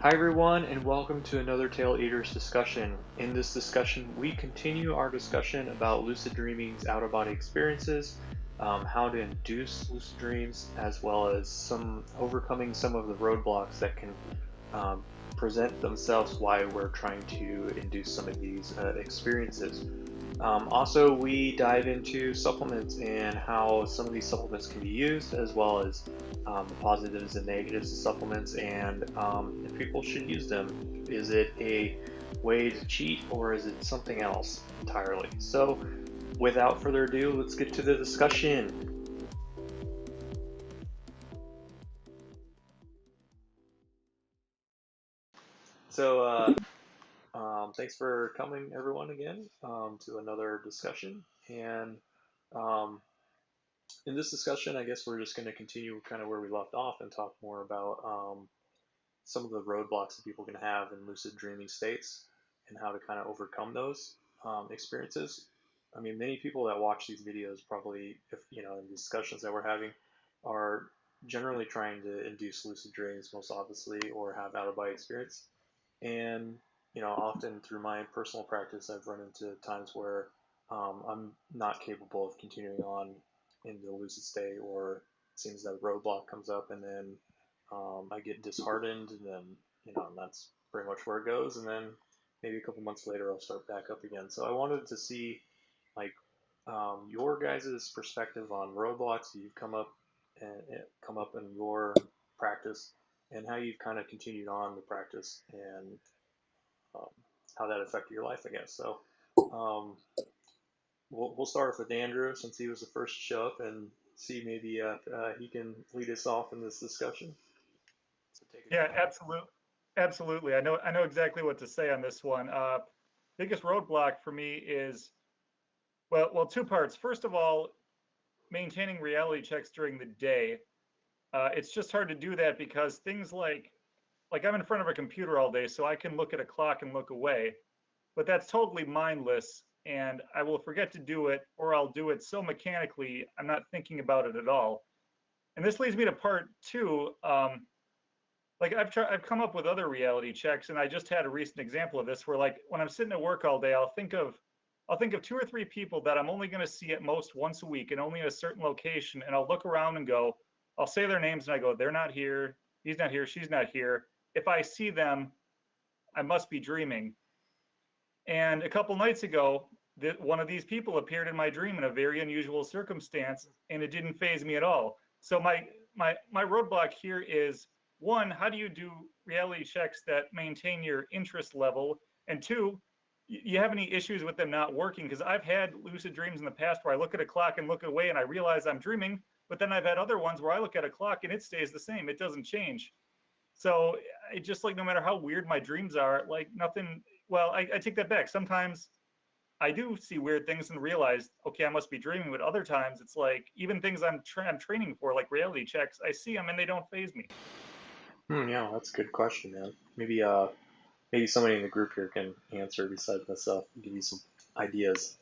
Hi everyone, and welcome to another TAILEATERS discussion. In this discussion, we continue our discussion about lucid dreaming's out-of-body experiences, how to induce lucid dreams, as well as overcoming some of the roadblocks that can um, present themselves while we're trying to induce some of these experiences. Also, we dive into supplements and how some of these supplements can be used, as well as the positives and negatives of supplements, and if people should use them. Is it a way to cheat, or is it something else entirely? So, without further ado, let's get to the discussion. So, thanks for coming, everyone, again to another discussion. And um, in this discussion, I guess we're just going to continue kind of where we left off and talk more about some of the roadblocks that people can have in lucid dreaming states and how to kind of overcome those experiences. I mean, many people that watch these videos probably, if in the discussions that we're having, are generally trying to induce lucid dreams, most obviously, or have out of body experience. And often through my personal practice, I've run into times where I'm not capable of continuing on in the lucid state, or it seems that a roadblock comes up, and then I get disheartened, and then and that's pretty much where it goes. And then maybe a couple months later, I'll start back up again. So I wanted to see like your guys' perspective on roadblocks that you've come up in your practice, and how you've kind of continued on the practice, and um, how that affected your life, I guess. So um, we'll start with Andrew, since he was the first to show up, and see maybe he can lead us off in this discussion. So take it Yeah, away. absolutely. Absolutely. I know exactly what to say on this one. Biggest roadblock for me is well, two parts. First of all, maintaining reality checks during the day. It's just hard to do that because things like I'm in front of a computer all day, so I can look at a clock and look away, but that's totally mindless, and I will forget to do it, or I'll do it so mechanically I'm not thinking about it at all. And this leads me to part two. Like I've come up with other reality checks, and I just had a recent example of this where, like, when I'm sitting at work all day, I'll think of two or three people that I'm only going to see at most once a week and only in a certain location, and I'll look around and go, I'll say their names and I go, they're not here, he's not here, she's not here. If I see them, I must be dreaming. And a couple nights ago, one of these people appeared in my dream in a very unusual circumstance, and it didn't phase me at all. So my roadblock here is, one, how do you do reality checks that maintain your interest level? And two, you have any issues with them not working? Because I've had lucid dreams in the past where I look at a clock and look away and I realize I'm dreaming, but then I've had other ones where I look at a clock and it stays the same. It doesn't change. So it just, like, no matter how weird my dreams are, like nothing. Well, I take that back. Sometimes I do see weird things and realize, okay, I must be dreaming. But other times it's like even things I'm training for, like reality checks, I see them and they don't phase me. Yeah, that's a good question, man. Maybe somebody in the group here can answer besides myself, give you some ideas.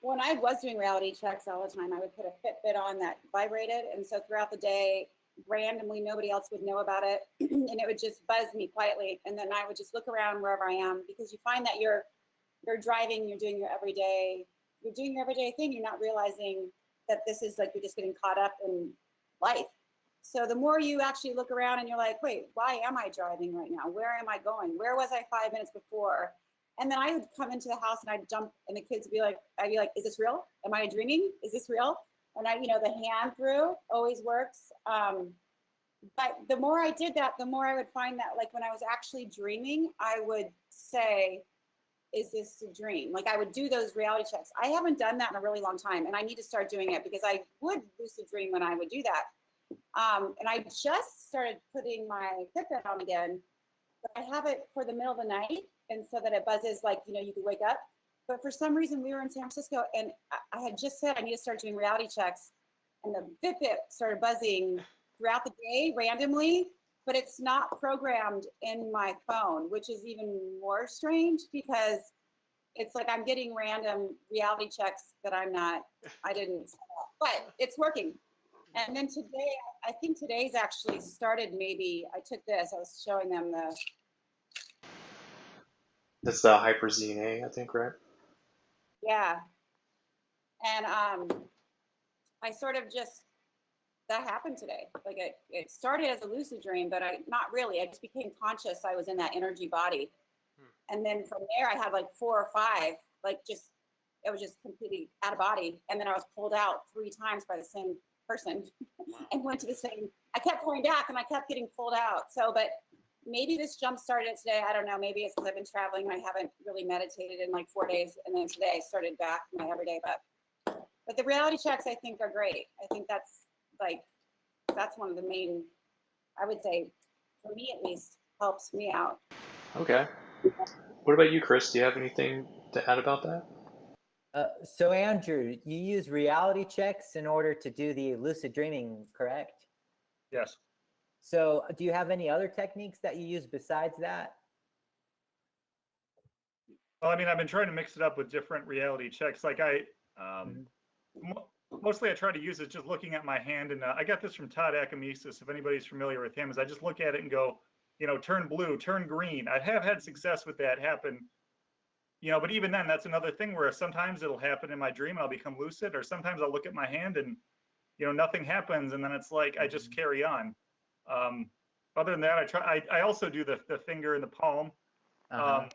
When I was doing reality checks all the time, I would put a Fitbit on that vibrated, and so throughout the day, randomly, nobody else would know about it, and it would just buzz me quietly, and then I would just look around wherever I am, because you find that you're driving, you're doing your everyday thing, you're not realizing that this is like you're just getting caught up in life. So the more you actually look around and you're like, wait, why am I driving right now? Where am I going? Where was I 5 minutes before? And then I would come into the house and I'd jump, and the kids would be like, I'd be like, is this real? Am I dreaming? Is this real? And the hand through always works. But the more I did that, the more I would find that, like, when I was actually dreaming, I would say, is this a dream? Like, I would do those reality checks. I haven't done that in a really long time, and I need to start doing it, because I would lucid dream when I would do that. And I just started putting my Fitbit on again, but I have it for the middle of the night, and so that it buzzes, like, you can wake up. But for some reason, we were in San Francisco, and I had just said I need to start doing reality checks, and the Fitbit started buzzing throughout the day randomly, but it's not programmed in my phone, which is even more strange, because it's like I'm getting random reality checks that I didn't set up, but it's working. And then today, I think today's actually started maybe, I took this, I was showing them the, That's the hyperzine A, I think, right? yeah. And I sort of just, that happened today. Like it started as a lucid dream, but not really. I just became conscious I was in that energy body. And then from there, I had like 4 or 5, like just, it was just completely out of body. And then I was pulled out 3 times by the same person and went to the same, I kept going back and I kept getting pulled out. So, but maybe this jump started today. I don't know. Maybe it's because I've been traveling and I haven't really meditated in like 4 days. And then today I started back my everyday, but the reality checks I think are great. I think that's like, that's one of the main, I would say, for me at least, helps me out. Okay. What about you, Chris? Do you have anything to add about that? So Andrew, you use reality checks in order to do the lucid dreaming, correct? Yes. So do you have any other techniques that you use besides that? Well, I mean, I've been trying to mix it up with different reality checks. Like mostly I try to use it just looking at my hand, and I got this from Todd Akamesis. If anybody's familiar with him, is I just look at it and go, turn blue, turn green. I have had success with that happen. But even then, that's another thing where sometimes it'll happen in my dream and I'll become lucid, or sometimes I'll look at my hand and, nothing happens. And then it's like, I just carry on. Other than that, I also do the finger and the palm. But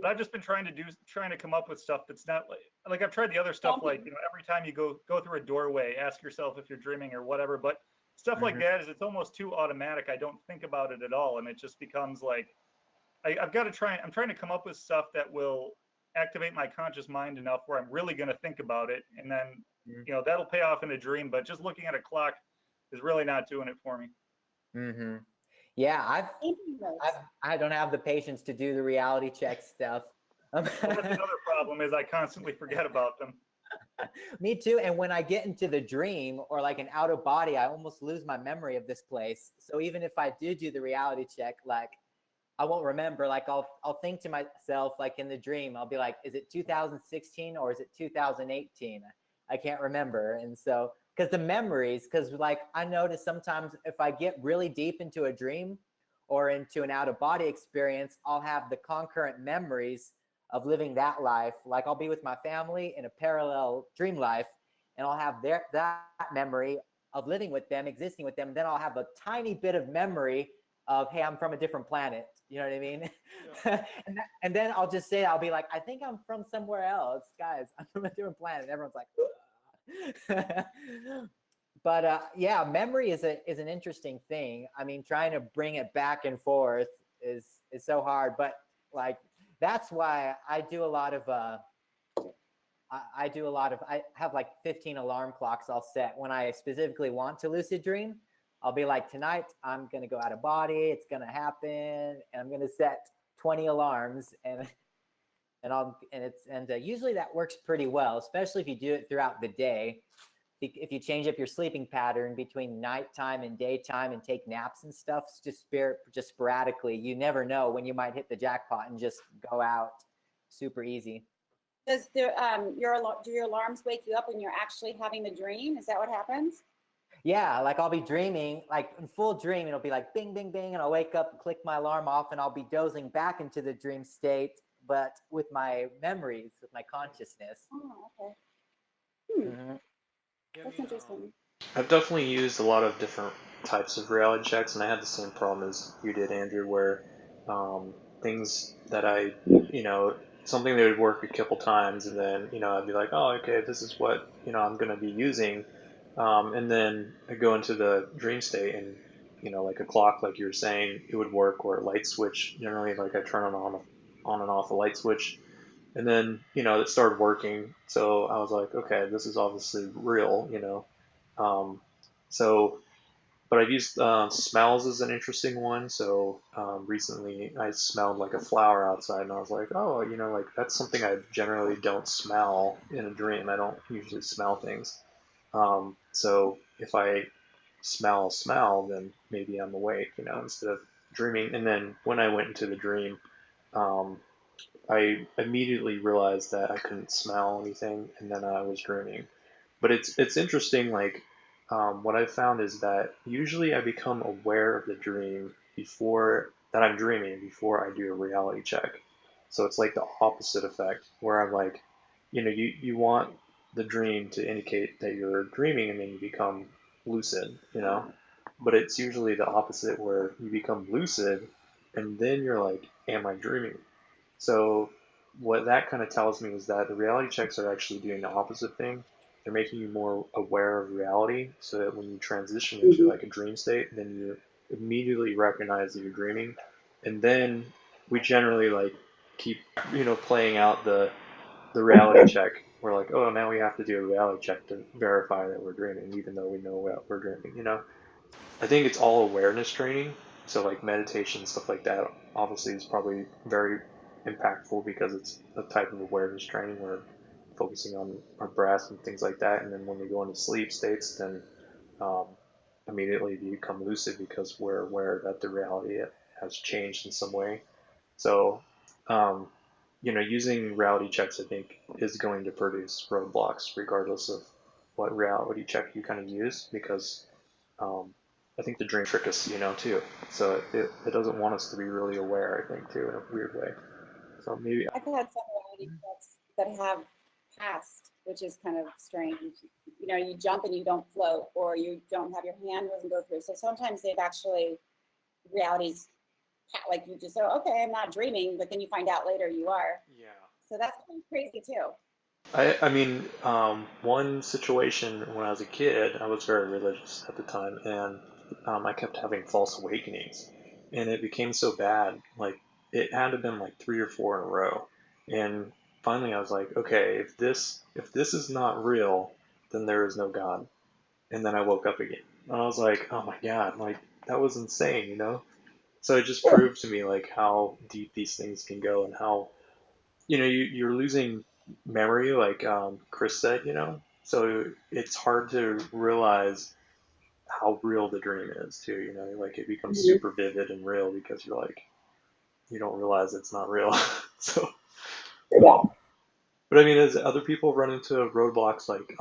I've just been trying to come up with stuff that's not like I've tried the other stuff, like, every time you go through a doorway, ask yourself if you're dreaming or whatever. But stuff like that it's almost too automatic. I don't think about it at all. And it just becomes like, I'm trying to come up with stuff that will activate my conscious mind enough where I'm really going to think about it. And then, that'll pay off in a dream. But just looking at a clock is really not doing it for me. Yeah, I don't have the patience to do the reality check stuff. Well, that's another problem, is I constantly forget about them. Me too. And when I get into the dream or like an out of body, I almost lose my memory of this place. So even if I do the reality check, like I won't remember. Like I'll think to myself, like in the dream, I'll be like, is it 2016 or is it 2018? I can't remember. And so, because like I notice sometimes if I get really deep into a dream or into an out of body experience, I'll have the concurrent memories of living that life. Like I'll be with my family in a parallel dream life, and I'll have that memory of living with them, existing with them. Then I'll have a tiny bit of memory of, hey, I'm from a different planet. You know what I mean? Yeah. and then I'll just say, I'll be like, I think I'm from somewhere else, guys. I'm from a different planet. And everyone's like, but yeah, memory is an interesting thing. I mean, trying to bring it back and forth is so hard. But like that's why I do a lot of I have like 15 alarm clocks I'll set when I specifically want to lucid dream. I'll be like, tonight I'm gonna go out of body. It's gonna happen, and I'm gonna set 20 alarms, and usually that works pretty well, especially if you do it throughout the day. If you change up your sleeping pattern between nighttime and daytime and take naps and stuff, just sporadically, you never know when you might hit the jackpot and just go out super easy. Does do your alarms wake you up when you're actually having the dream? Is that what happens? Yeah, like I'll be dreaming, like in full dream, it'll be like bing, bing, bing, and I'll wake up, click my alarm off, and I'll be dozing back into the dream state, but with my memories, with my consciousness. Oh, okay. That's interesting. I've definitely used a lot of different types of reality checks, and I had the same problem as you did, Andrew, where things that something that would work a couple times, and then, I'd be like, oh, okay, this is what, I'm going to be using. And then I go into the dream state and, like a clock, like you were saying, it would work, or a light switch. Generally, like I turn on and off a light switch. And then, it started working. So I was like, okay, this is obviously real. So, but I've used smells as an interesting one. So recently I smelled like a flower outside, and I was like, oh, like that's something I generally don't smell in a dream. I don't usually smell things. So if I smell, then maybe I'm awake, instead of dreaming. And then when I went into the dream, um, I immediately realized that I couldn't smell anything, and then I was dreaming. But it's interesting, like what I've found is that usually I become aware of the dream before that I'm dreaming before I do a reality check. So it's like the opposite effect where I'm like, you want the dream to indicate that you're dreaming and then you become lucid, but it's usually the opposite where you become lucid and then you're like, am I dreaming? So what that kind of tells me is that the reality checks are actually doing the opposite thing. They're making you more aware of reality so that when you transition into like a dream state, then you immediately recognize that you're dreaming. And then we generally like keep, playing out the reality check. We're like, oh, now we have to do a reality check to verify that we're dreaming, even though we know what we're dreaming. I think it's all awareness training. So like meditation, stuff like that, obviously is probably very impactful because it's a type of awareness training where focusing on our breath and things like that. And then when we go into sleep states, then um, immediately you become lucid because we're aware that the reality has changed in some way. So, um, using reality checks, I think, is going to produce roadblocks regardless of what reality check you kind of use because um, I think the dream trick us, too. So it doesn't want us to be really aware, I think, too, in a weird way. So maybe, I've had some reality checks that have passed, which is kind of strange. You jump and you don't float, or you don't have your hand doesn't go through. So sometimes they've actually realities like you just say, okay, I'm not dreaming, but then you find out later you are. yeah. So that's kind of crazy too. I mean, one situation when I was a kid, I was very religious at the time, and I kept having false awakenings, and it became so bad, like it had to have been like 3 or 4 in a row, and finally I was like, okay, if this is not real, then there is no God, and then I woke up again, and I was like, oh my God, like that was insane. So it just proved to me like how deep these things can go and how you're losing memory, like Chris said, so it's hard to realize how real the dream is too. Like it becomes super vivid and real because you're like you don't realize it's not real. So, Yeah. but I mean, as other people run into roadblocks like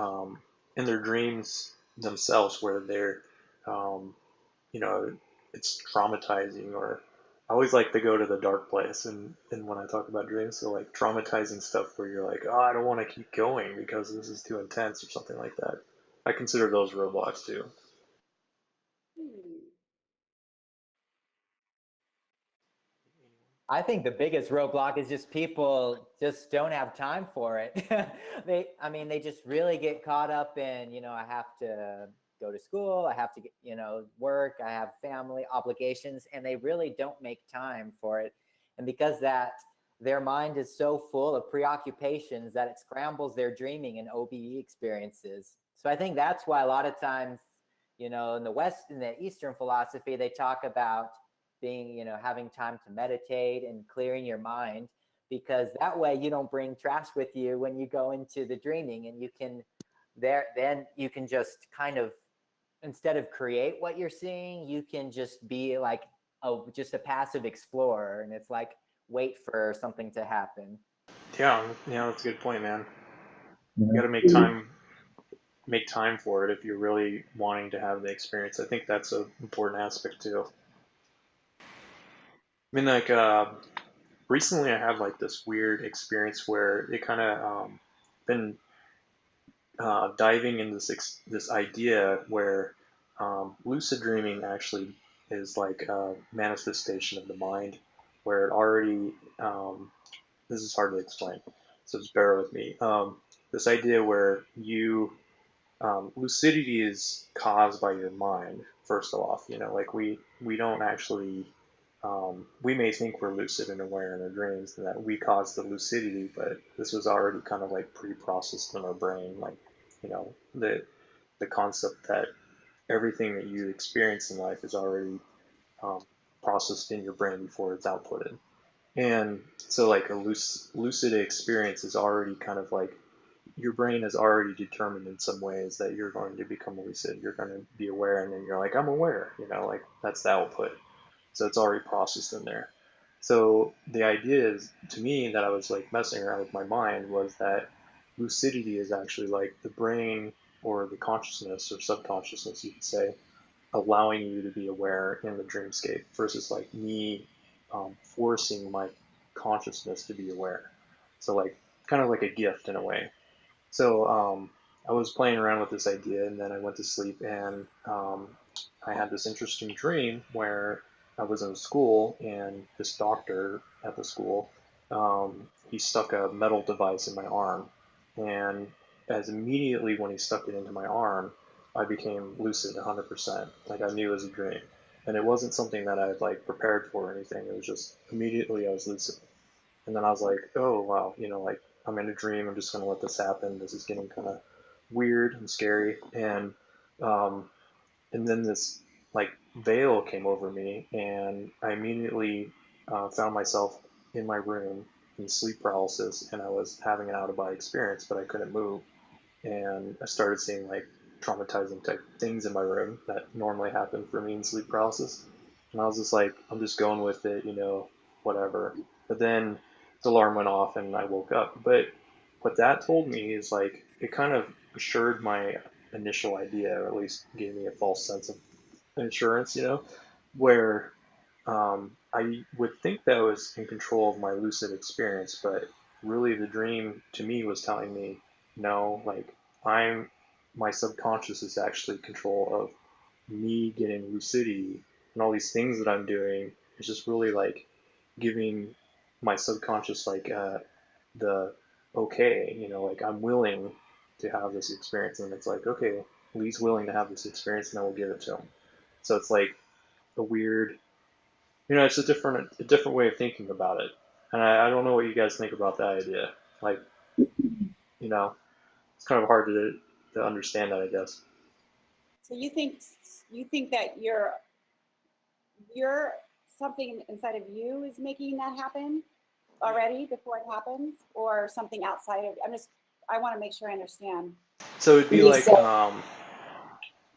in their dreams themselves, where they're um, you know, it's traumatizing or I always like to go to the dark place and when I talk about dreams, so like traumatizing stuff where you're like, oh, I don't want to keep going because this is too intense or something like that. I consider those roadblocks too. Hmm. I think the biggest roadblock is just people just don't have time for it. They just really get caught up in, I have to go to school, I have to get, work, I have family obligations, and they really don't make time for it. And because that their mind is so full of preoccupations that it scrambles their dreaming and OBE experiences. So I think that's why a lot of times, in the West, in the Eastern philosophy, they talk about being, having time to meditate and clearing your mind, because that way you don't bring trash with you when you go into the dreaming, and you can then you can just kind of, instead of create what you're seeing, you can just be like just a passive explorer, and it's like wait for something to happen. Yeah, yeah, that's a good point, man. You got to Mhm. make time for it if you're really wanting to have the experience. I think that's an important aspect too. I mean, like recently I had like this weird experience where it kind of been diving into this idea where lucid dreaming actually is like a manifestation of the mind, where it already this is hard to explain, so just bear with me. This idea where you lucidity is caused by your mind. First off, like we don't actually we may think we're lucid and aware in our dreams and that we caused the lucidity, but this was already kind of like pre-processed in our brain, like the concept that everything that you experience in life is already um, processed in your brain before it's outputted. And so, like a lucid experience is already kind of like your brain has already determined in some ways that you're going to become lucid. You're going to be aware, and then you're like, I'm aware, like that's the output. So it's already processed in there. So the idea is, to me, that I was like messing around with my mind was that lucidity is actually like the brain. or the consciousness or subconsciousness, you could say, allowing you to be aware in the dreamscape versus like me forcing my consciousness to be aware. So like kind of like a gift in a way. So I was playing around with this idea, and then I went to sleep, and I had this interesting dream where I was in school, and this doctor at the school, he stuck a metal device in my arm, and as immediately when he stuck it into my arm, I became lucid 100%. Like I knew it was a dream, and it wasn't something that I had like prepared for or anything. It was just immediately I was lucid. And then I was like, oh wow, like I'm in a dream. I'm just gonna let this happen. This is getting kind of weird and scary. Um, and then this like veil came over me, and I immediately found myself in my room in sleep paralysis, and I was having an out of body experience, but I couldn't move. And I started seeing like traumatizing type things in my room that normally happen for me in sleep paralysis. And I was just like, I'm just going with it, whatever. But then the alarm went off and I woke up. But what that told me is like, it kind of assured my initial idea, or at least gave me a false sense of insurance, where I would think that I was in control of my lucid experience, but really the dream to me was telling me, no, like my subconscious is actually control of me getting lucidity, and all these things that I'm doing is just really like giving my subconscious like the okay, like I'm willing to have this experience, and it's like, okay, Lee's willing to have this experience, and then we'll give it to him. So it's like a weird, it's a different way of thinking about it. And I don't know what you guys think about that idea. Like, it's kind of hard to understand that, I guess. So you think that you're something inside of you is making that happen already before it happens, or something outside of? I want to make sure I understand. So it'd be You like said,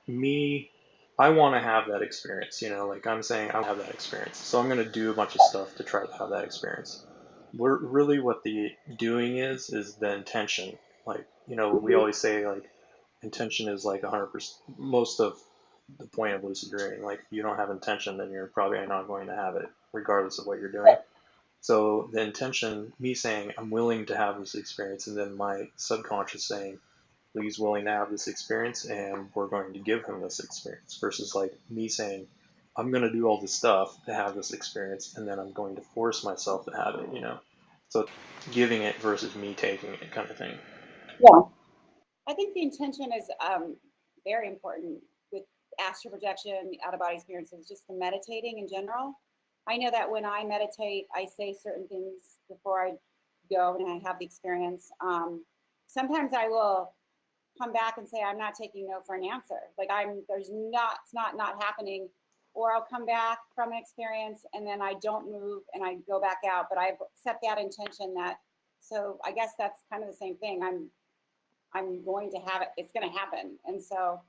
me, I want to have that experience, like I'm saying I want to have that experience. So I'm going to do a bunch of stuff to try to have that experience. Really what the doing is the intention. Like, we always say like intention is like 100%, most of the point of lucid dreaming. Like if you don't have intention, then you're probably not going to have it, regardless of what you're doing. So the intention, me saying I'm willing to have this experience, and then my subconscious saying he's willing to have this experience, and we're going to give him this experience, versus like me saying I'm going to do all this stuff to have this experience, and then I'm going to force myself to have it. So giving it versus me taking it kind of thing. yeah. I think the intention is very important with astral projection, out of body experiences, just the meditating in general. I know that when I meditate, I say certain things before I go and I have the experience. Sometimes I will come back and say, I'm not taking no for an answer. Like it's not happening. Or I'll come back from an experience and then I don't move and I go back out, but I've set that intention so I guess that's kind of the same thing. I'm going to have it. It's going to happen. And so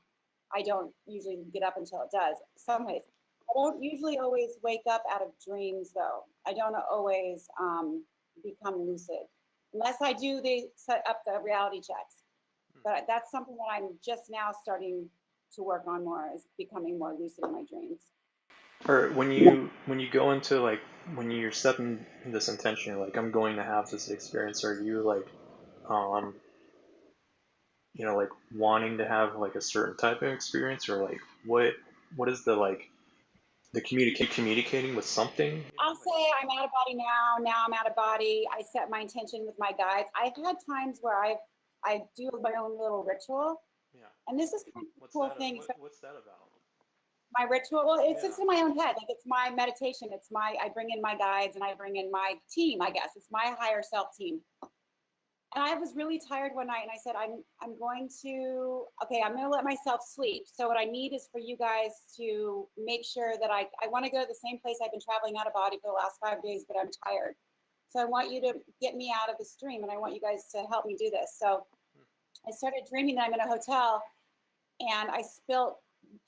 I don't usually get up until it does. Some ways. I don't usually always wake up out of dreams, though. I don't always become lucid. Unless I do, they set up the reality checks. But that's something that I'm just now starting to work on more, is becoming more lucid in my dreams. Or when you go into like when you're setting this intention, you're like I'm going to have this experience. Are you like um like wanting to have like a certain type of experience, or like what is the like the communicating with something? I'll say I'm out of body now. Now I'm out of body. I set my intention with my guides. I've had times where I do my own little ritual, Yeah. and this is kind of a cool thing. What's that about? My ritual, well, it's Yeah. just in my own head. Like, it's my meditation. I bring in my guides and I bring in my team. I guess it's my higher self team. And I was really tired one night, and I said, I'm going to let myself sleep. So what I need is for you guys to make sure that I want to go to the same place I've been traveling out of body for the last 5 days, but I'm tired. So I want you to get me out of this dream, and I want you guys to help me do this. So I started dreaming that I'm in a hotel, and I spilt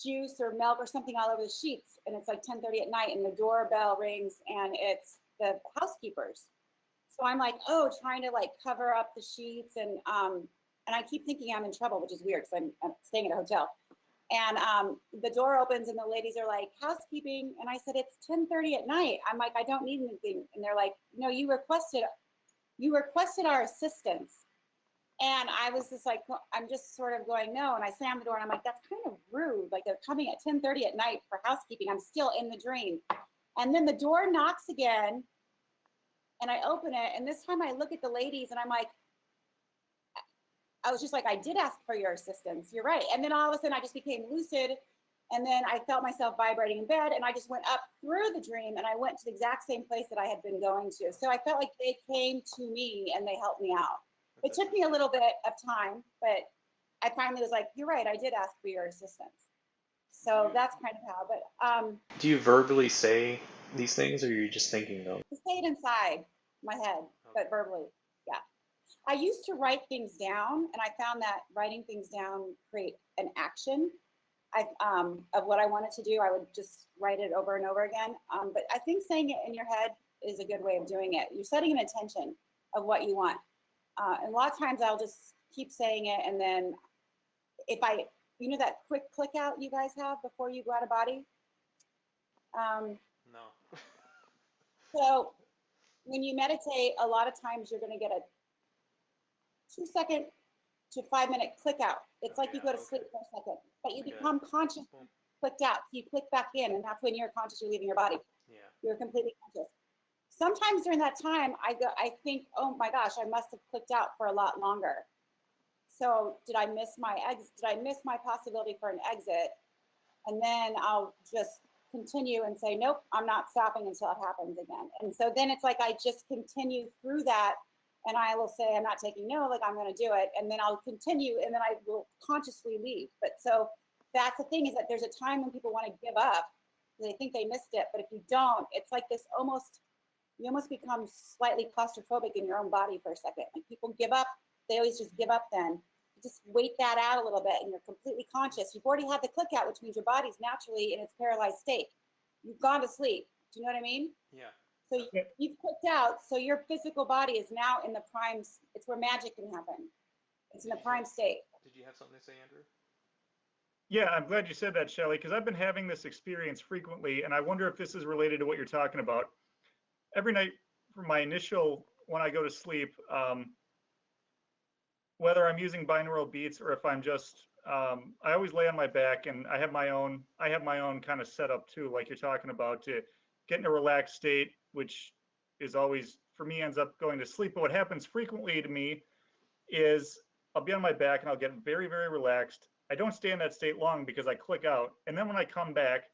juice or milk or something all over the sheets, and it's like 10:30 at night, and the doorbell rings, and it's the housekeepers. So I'm like, trying to like cover up the sheets, and and I keep thinking I'm in trouble, which is weird because I'm staying at a hotel. And the door opens and the ladies are like, housekeeping. And I said, it's 10:30 at night. I'm like, I don't need anything. And they're like, no, you requested our assistance. And I was just like, I'm just sort of going, no. And I slammed the door and I'm like, that's kind of rude. Like, they're coming at 10:30 at night for housekeeping. I'm still in the dream. And then the door knocks again and I open it. And this time I look at the ladies and I'm like, I was just like, I did ask for your assistance. You're right. And then all of a sudden I just became lucid. And then I felt myself vibrating in bed and I just went up through the dream and I went to the exact same place that I had been going to. So I felt like they came to me and they helped me out. It took me a little bit of time, but I finally was like, you're right. I did ask for your assistance. So that's kind of how, but Do you verbally say these things, or are you just thinking them? I say it inside my head, but verbally, yeah. I used to write things down, and I found that writing things down create an action of what I wanted to do. I would just write it over and over again. But I think saying it in your head is a good way of doing it. You're setting an intention of what you want. And a lot of times I'll just keep saying it, and then if you know that quick click out you guys have before you go out of body? No. So when you meditate, a lot of times you're going to get a 2-second to 5-minute click out. It's like you go to sleep for a second, but you become conscious, clicked out. You click back in, and that's when you're conscious, you're leaving your body. Yeah. You're completely conscious. Sometimes during that time, I think, oh my gosh, I must have clicked out for a lot longer. So did I miss my exit? Did I miss my possibility for an exit? And then I'll just continue and say, nope, I'm not stopping until it happens again. And so then it's like I just continue through that, and I will say, I'm not taking no, like I'm going to do it. And then I'll continue, and then I will consciously leave. But so that's the thing, is that there's a time when people want to give up. They think they missed it. But if you don't, it's like this you almost become slightly claustrophobic in your own body for a second. Like people give up, they always just give up then. Just wait that out a little bit and you're completely conscious. You've already had the click out, which means your body's naturally in its paralyzed state. You've gone to sleep. Do you know what I mean? Yeah. So you've clicked out. So your physical body is now in the prime. It's where magic can happen. It's in the prime state. Did you have something to say, Andrew? Yeah, I'm glad you said that, Shelley, because I've been having this experience frequently, and I wonder if this is related to what you're talking about. Every night for my initial, when I go to sleep, whether I'm using binaural beats or if I'm just, I always lay on my back, and I have my own kind of setup too, like you're talking about, to get in a relaxed state, which is always, for me, ends up going to sleep. But what happens frequently to me is I'll be on my back and I'll get very, very relaxed. I don't stay in that state long because I click out. And then when I come back,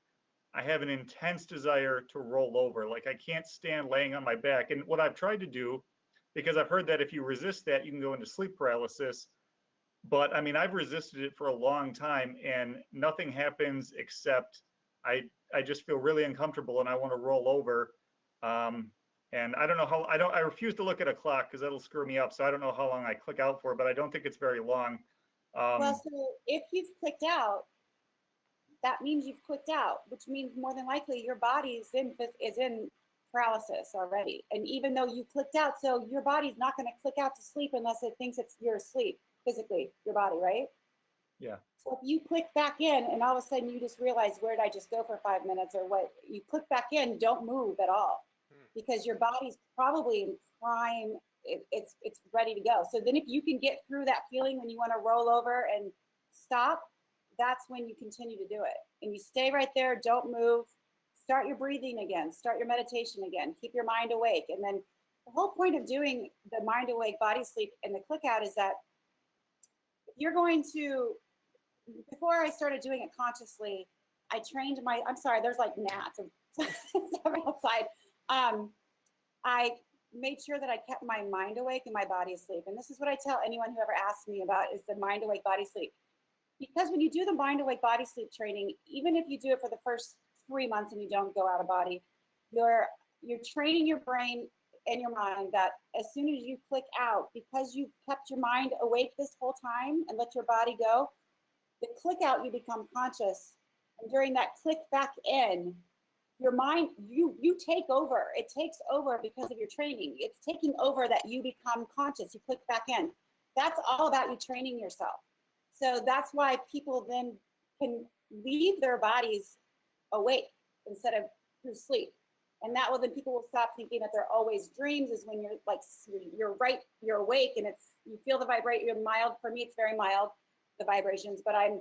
I have an intense desire to roll over. Like I can't stand laying on my back. And what I've tried to do, because I've heard that if you resist that, you can go into sleep paralysis. But I mean, I've resisted it for a long time and nothing happens except I just feel really uncomfortable and I want to roll over. And I don't know how, I refuse to look at a clock because that'll screw me up. So I don't know how long I click out for, but I don't think it's very long. Well, so if you've clicked out, that means you've clicked out, which means more than likely your body is in paralysis already. And even though you clicked out, so your body's not going to click out to sleep unless it thinks you're asleep physically, your body, right? Yeah. So if you click back in and all of a sudden you just realize, where did I just go for 5 minutes or what? You click back in, don't move at all, because your body's probably in prime, it's ready to go. So then if you can get through that feeling when you want to roll over and stop, that's when you continue to do it. And you stay right there, don't move, start your breathing again, start your meditation again, keep your mind awake. And then the whole point of doing the mind awake body sleep and the click out is that if you're going to, before I started doing it consciously, I trained I'm sorry, there's like gnats outside. I made sure that I kept my mind awake and my body asleep. And this is what I tell anyone who ever asks me about, is the mind awake body sleep. Because when you do the mind awake body sleep training, even if you do it for the first 3 months and you don't go out of body, you're training your brain and your mind that as soon as you click out, because you've kept your mind awake this whole time and let your body go, the click out, you become conscious. And during that click back in, your mind, you take over. It takes over because of your training. It's taking over that you become conscious. You click back in. that's all about you training yourself. So that's why people then can leave their bodies awake instead of through sleep. And that will, then people will stop thinking that they're always dreams, is when you're like, you're awake and you feel the vibration, you're mild. For me, it's very mild, the vibrations, but I'm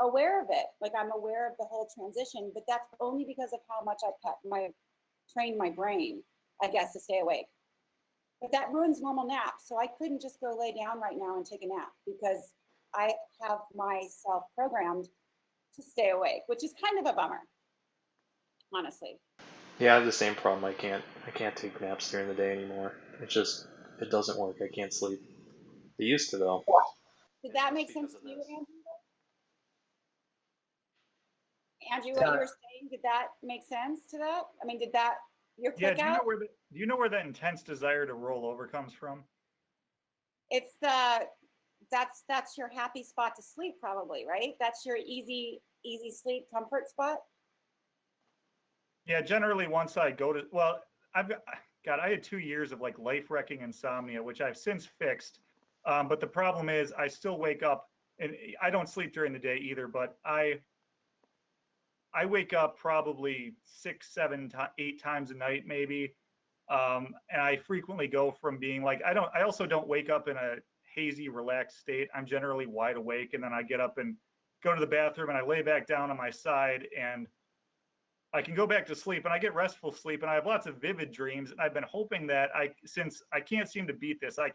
aware of it. Like, I'm aware of the whole transition, but that's only because of how much I trained my brain, I guess, to stay awake. But that ruins normal naps. So I couldn't just go lay down right now and take a nap, because I have myself programmed to stay awake, which is kind of a bummer, honestly. Yeah, I have the same problem. I can't take naps during the day anymore. It doesn't work. I can't sleep. It used to though. Did that make sense to you, Andrew? Andrew, what you were saying, did that make sense to that? I mean, did that, your Yeah, click out? do you know where that intense desire to roll over comes from? It's that's your happy spot to sleep, probably, right? That's your easy sleep comfort spot. Yeah, generally once I go to, well, I had 2 years of like life-wrecking insomnia, which I've since fixed. But the problem is I still wake up, and I don't sleep during the day either, but I wake up probably 6, 7, 8 times a night, maybe. And I frequently go from being like, I also don't wake up in a hazy, relaxed state. I'm generally wide awake, and then I get up and go to the bathroom, and I lay back down on my side, and I can go back to sleep, and I get restful sleep, and I have lots of vivid dreams. And I've been hoping that since I can't seem to beat this, I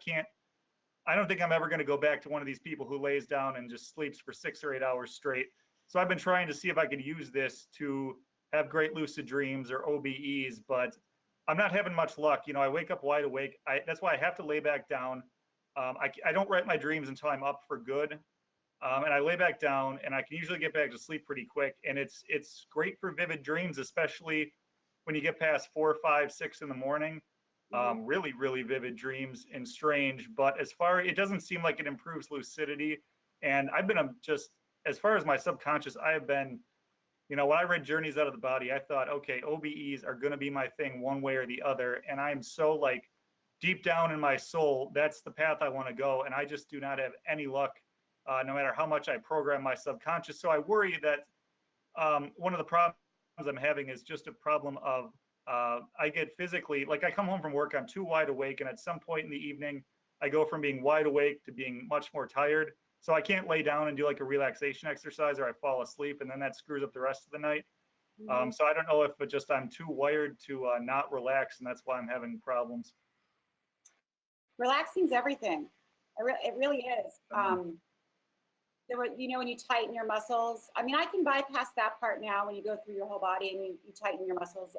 don't think I'm ever going to go back to one of these people who lays down and just sleeps for 6 or 8 hours straight. So I've been trying to see if I could use this to have great lucid dreams or OBEs, but I'm not having much luck. I wake up wide awake. That's why I have to lay back down. I don't write my dreams until I'm up for good. And I lay back down, and I can usually get back to sleep pretty quick. And it's great for vivid dreams, especially when you get past 4, 5, 6 in the morning. Really, really vivid dreams and strange. But it doesn't seem like it improves lucidity. And I've been as far as my subconscious, I have been, when I read Journeys Out of the Body, I thought, okay, OBEs are going to be my thing one way or the other. And I'm so like deep down in my soul, that's the path I want to go. And I just do not have any luck. No matter how much I program my subconscious. So I worry that one of the problems I'm having is just a problem of I get physically, like I come home from work, I'm too wide awake. And at some point in the evening, I go from being wide awake to being much more tired. So I can't lay down and do like a relaxation exercise, or I fall asleep, and then that screws up the rest of the night. So I don't know if I'm too wired to not relax, and that's why I'm having problems. Relaxing's everything. It really is. When you tighten your muscles, I mean, I can bypass that part now when you go through your whole body and you tighten your muscles.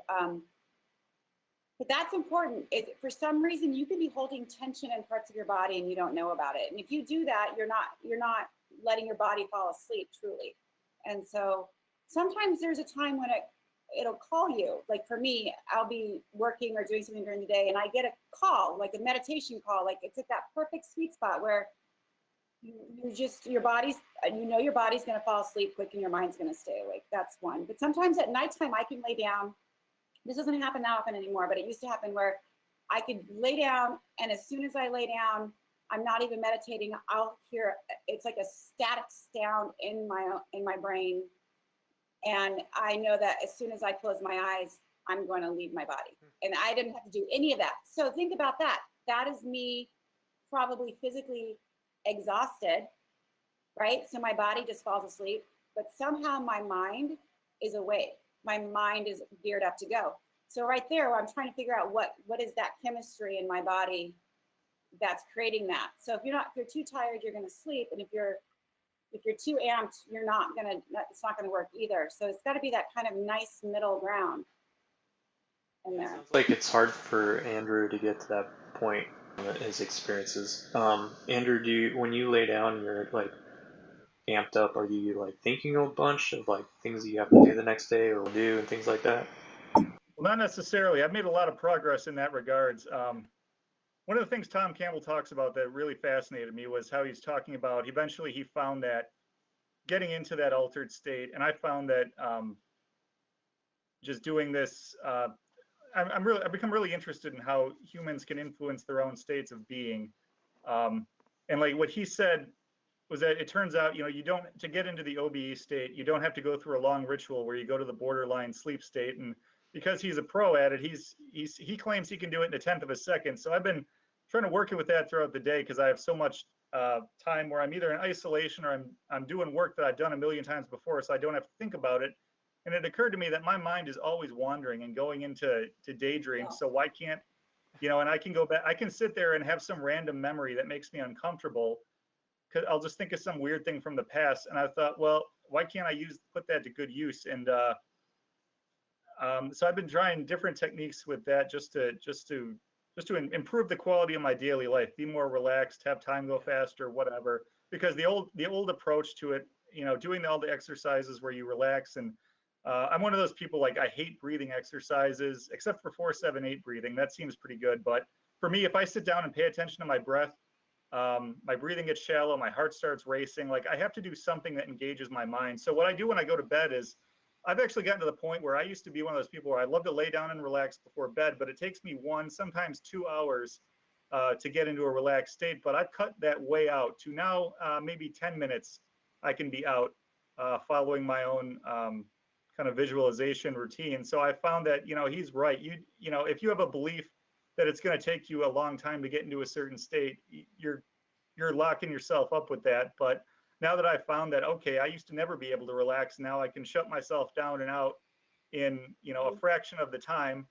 But that's important. For some reason, you can be holding tension in parts of your body and you don't know about it. And if you do that, you're not letting your body fall asleep truly. And so sometimes there's a time when it'll call you. Like for me, I'll be working or doing something during the day, and I get a call, like a meditation call. Like it's at that perfect sweet spot where your body's going to fall asleep quick and your mind's going to stay awake. That's one. But sometimes at nighttime, I can lay down. This doesn't happen that often anymore, but it used to happen where I could lay down, and as soon as I lay down, I'm not even meditating. I'll hear, it's like a static sound in my brain. And I know that as soon as I close my eyes, I'm going to leave my body. And I didn't have to do any of that. So think about that. That is me probably physically exhausted, right? So my body just falls asleep, but somehow my mind is awake. My mind is geared up to go. So right there, I'm trying to figure out what is that chemistry in my body that's creating that. So if you're too tired, you're going to sleep, and if you're too amped, it's not going to work either. So it's got to be that kind of nice middle ground in there. Sounds like it's hard for Andrew to get to that point in his experiences. Andrew, when you lay down and you're like amped up, are you like thinking a bunch of like things that you have to do the next day or do and things like that? Well, not necessarily. I've made a lot of progress in that regards. One of the things Tom Campbell talks about that really fascinated me was how he's talking about eventually he found that getting into that altered state, and I found that just doing this, I've become really interested in how humans can influence their own states of being. And And like what he said was that it turns out, you don't, to get into the OBE state, you don't have to go through a long ritual where you go to the borderline sleep state. And because he's a pro at it, he claims he can do it in a 1/10 of a second. So I've been trying to work with that throughout the day because I have so much time where I'm either in isolation or I'm doing work that I've done a million times before, so I don't have to think about it. And it occurred to me that my mind is always wandering and going into daydreams. So why can't, and I can go back, I can sit there and have some random memory that makes me uncomfortable because I'll just think of some weird thing from the past. And I thought, well, why can't I put that to good use? And so I've been trying different techniques with that just to improve the quality of my daily life, be more relaxed, have time go faster, whatever. Because the old approach to it, doing all the exercises where you relax, and I'm one of those people, like, I hate breathing exercises except for 4-7-8 breathing. That seems pretty good. But for me, if I sit down and pay attention to my breath, my breathing gets shallow, my heart starts racing. Like, I have to do something that engages my mind. So what I do when I go to bed is, I've actually gotten to the point where I used to be one of those people where I love to lay down and relax before bed, but it takes me 1, sometimes 2 hours to get into a relaxed state. But I've cut that way out to now maybe 10 minutes I can be out following my own kind of visualization routine. So I found that, he's right. If you have a belief that it's going to take you a long time to get into a certain state, you're locking yourself up with that. But now that I found that, okay, I used to never be able to relax. Now I can shut myself down and out in, a fraction of the time.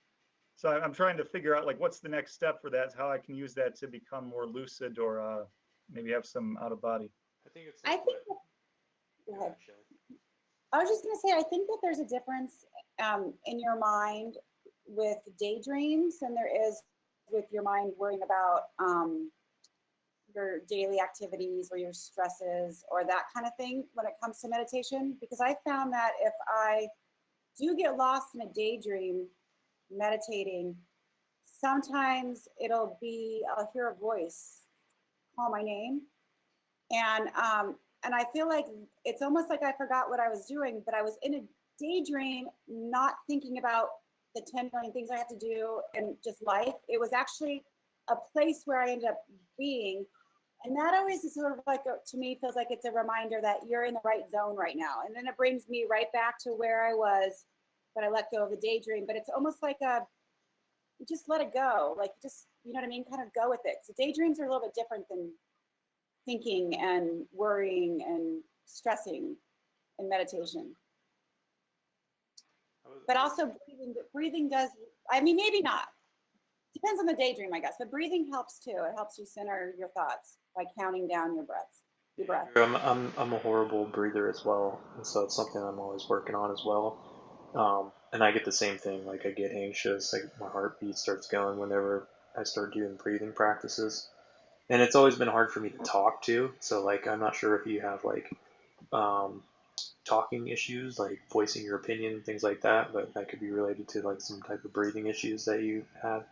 So I'm trying to figure out, like, what's the next step for that, how I can use that to become more lucid or maybe have some out of body. I think it's. I think. Go ahead. I was just going to say, I think that there's a difference in your mind with daydreams than there is with your mind worrying about your daily activities or your stresses or that kind of thing when it comes to meditation. Because I found that if I do get lost in a daydream meditating, sometimes I'll hear a voice call my name. And I feel like it's almost like I forgot what I was doing, but I was in a daydream, not thinking about the 10 million things I have to do and just life. It was actually a place where I ended up being. And that always is sort of like, to me, feels like it's a reminder that you're in the right zone right now. And then it brings me right back to where I was, but I let go of the daydream. But it's almost like you just let it go. Like, just, you know what I mean? Kind of go with it. So daydreams are a little bit different than thinking and worrying and stressing in meditation. But also breathing does, I mean, maybe not. Depends on the daydream, I guess. But breathing helps too. It helps you center your thoughts by counting down your breath. I'm a horrible breather as well, and so it's something I'm always working on as well. And I get the same thing. Like, I get anxious. Like, my heartbeat starts going whenever I start doing breathing practices. And it's always been hard for me to talk to. So, like, I'm not sure if you have, like, talking issues, like voicing your opinion, things like that, but that could be related to, like, some type of breathing issues that you have,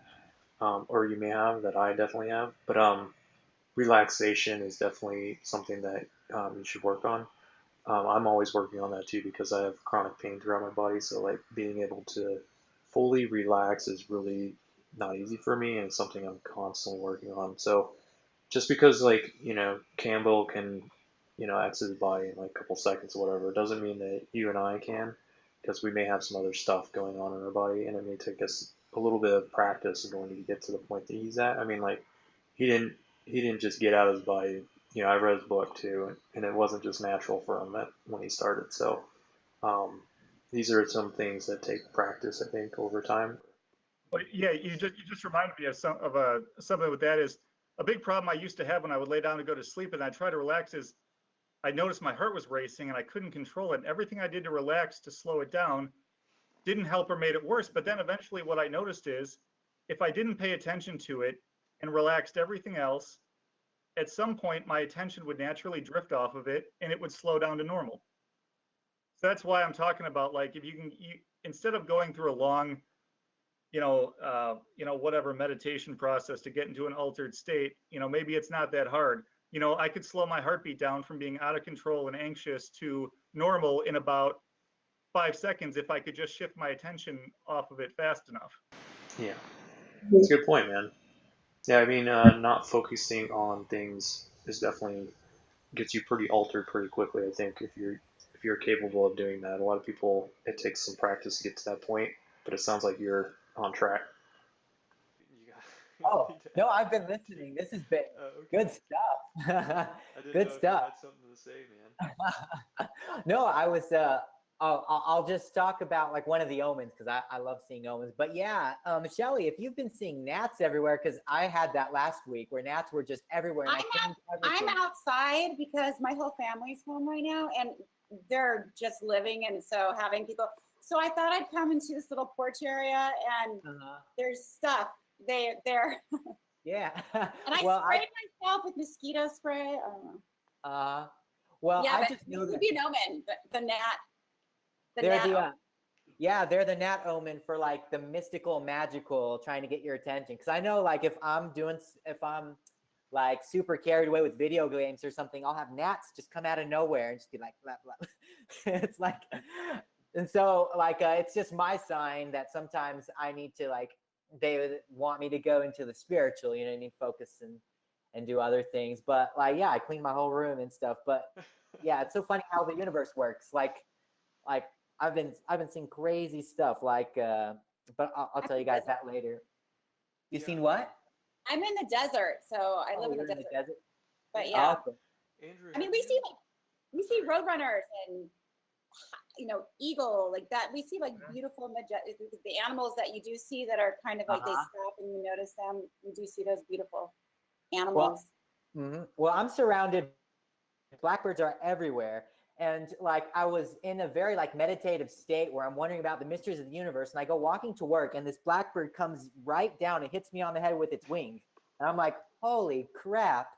or you may have, that I definitely have. But relaxation is definitely something that you should work on. I'm always working on that too because I have chronic pain throughout my body. So, like, being able to fully relax is really not easy for me, and it's something I'm constantly working on. So, just because, like, Campbell can, exit his body in like a couple seconds or whatever, doesn't mean that you and I can, because we may have some other stuff going on in our body, and it may take us a little bit of practice in order to get to the point that he's at. I mean, like, he didn't just get out of his body. I read his book too, and it wasn't just natural for him when he started. So, these are some things that take practice, I think, over time. Well, yeah, you just reminded me of something with that. Is a big problem I used to have when I would lay down to go to sleep and I try to relax is I noticed my heart was racing and I couldn't control it. And everything I did to relax, to slow it down, didn't help or made it worse. But then eventually what I noticed is if I didn't pay attention to it and relaxed everything else, at some point my attention would naturally drift off of it and it would slow down to normal. So that's why I'm talking about, like, if you instead of going through a long, whatever meditation process to get into an altered state, maybe it's not that hard. I could slow my heartbeat down from being out of control and anxious to normal in about 5 seconds if I could just shift my attention off of it fast enough. Yeah, that's a good point, man. Yeah, I mean, not focusing on things is definitely gets you pretty altered pretty quickly. I think if you're capable of doing that, a lot of people it takes some practice to get to that point, but it sounds like you're on track. You got, Oh, you need to no, add I've been that too. listening. This has been good Okay. stuff. I didn't Good know if you stuff. had something to say, man. No, I was I'll just talk about like one of the omens because I love seeing omens. But yeah, Shelly, if you've been seeing gnats everywhere, because I had that last week where gnats were just everywhere and I'm I cleaned I'm everything. outside because my whole family's home right now, and they're just living, and so having people. So I thought I'd come into this little porch area, and Uh-huh. there's stuff. They're Yeah. and I Well, sprayed myself with mosquito spray. I don't know. uh well, Yeah, I but just this know would that be an omen. The they're gnat. the yeah, they're the gnat omen for like the mystical, magical, trying to get your attention. Because I know, like, if I'm like super carried away with video games or something, I'll have gnats just come out of nowhere and just be like, blah, blah. It's like, and so like, it's just my sign that sometimes I need to like, they want me to go into the spiritual, you know what I mean, focus and do other things. But like, yeah, I clean my whole room and stuff. But yeah, it's so funny how the universe works. Like I've been seeing crazy stuff like but I'll I'm tell in you the guys desert. that later. You Yeah, seen what? I'm in the desert, so I Oh, live in the you're in the desert. desert. But Andrew. yeah, Oh, okay. Andrew, I mean, have you? we see Sorry. roadrunners and eagle like that. We see like beautiful the animals that you do see that are kind of like they Uh-huh. stop and you notice them. You do see those beautiful Well, animals. well, I'm surrounded. Blackbirds are everywhere, and like I was in a very like meditative state where I'm wondering about the mysteries of the universe, and I go walking to work, and this blackbird comes right down and hits me on the head with its wing, and I'm like, holy crap!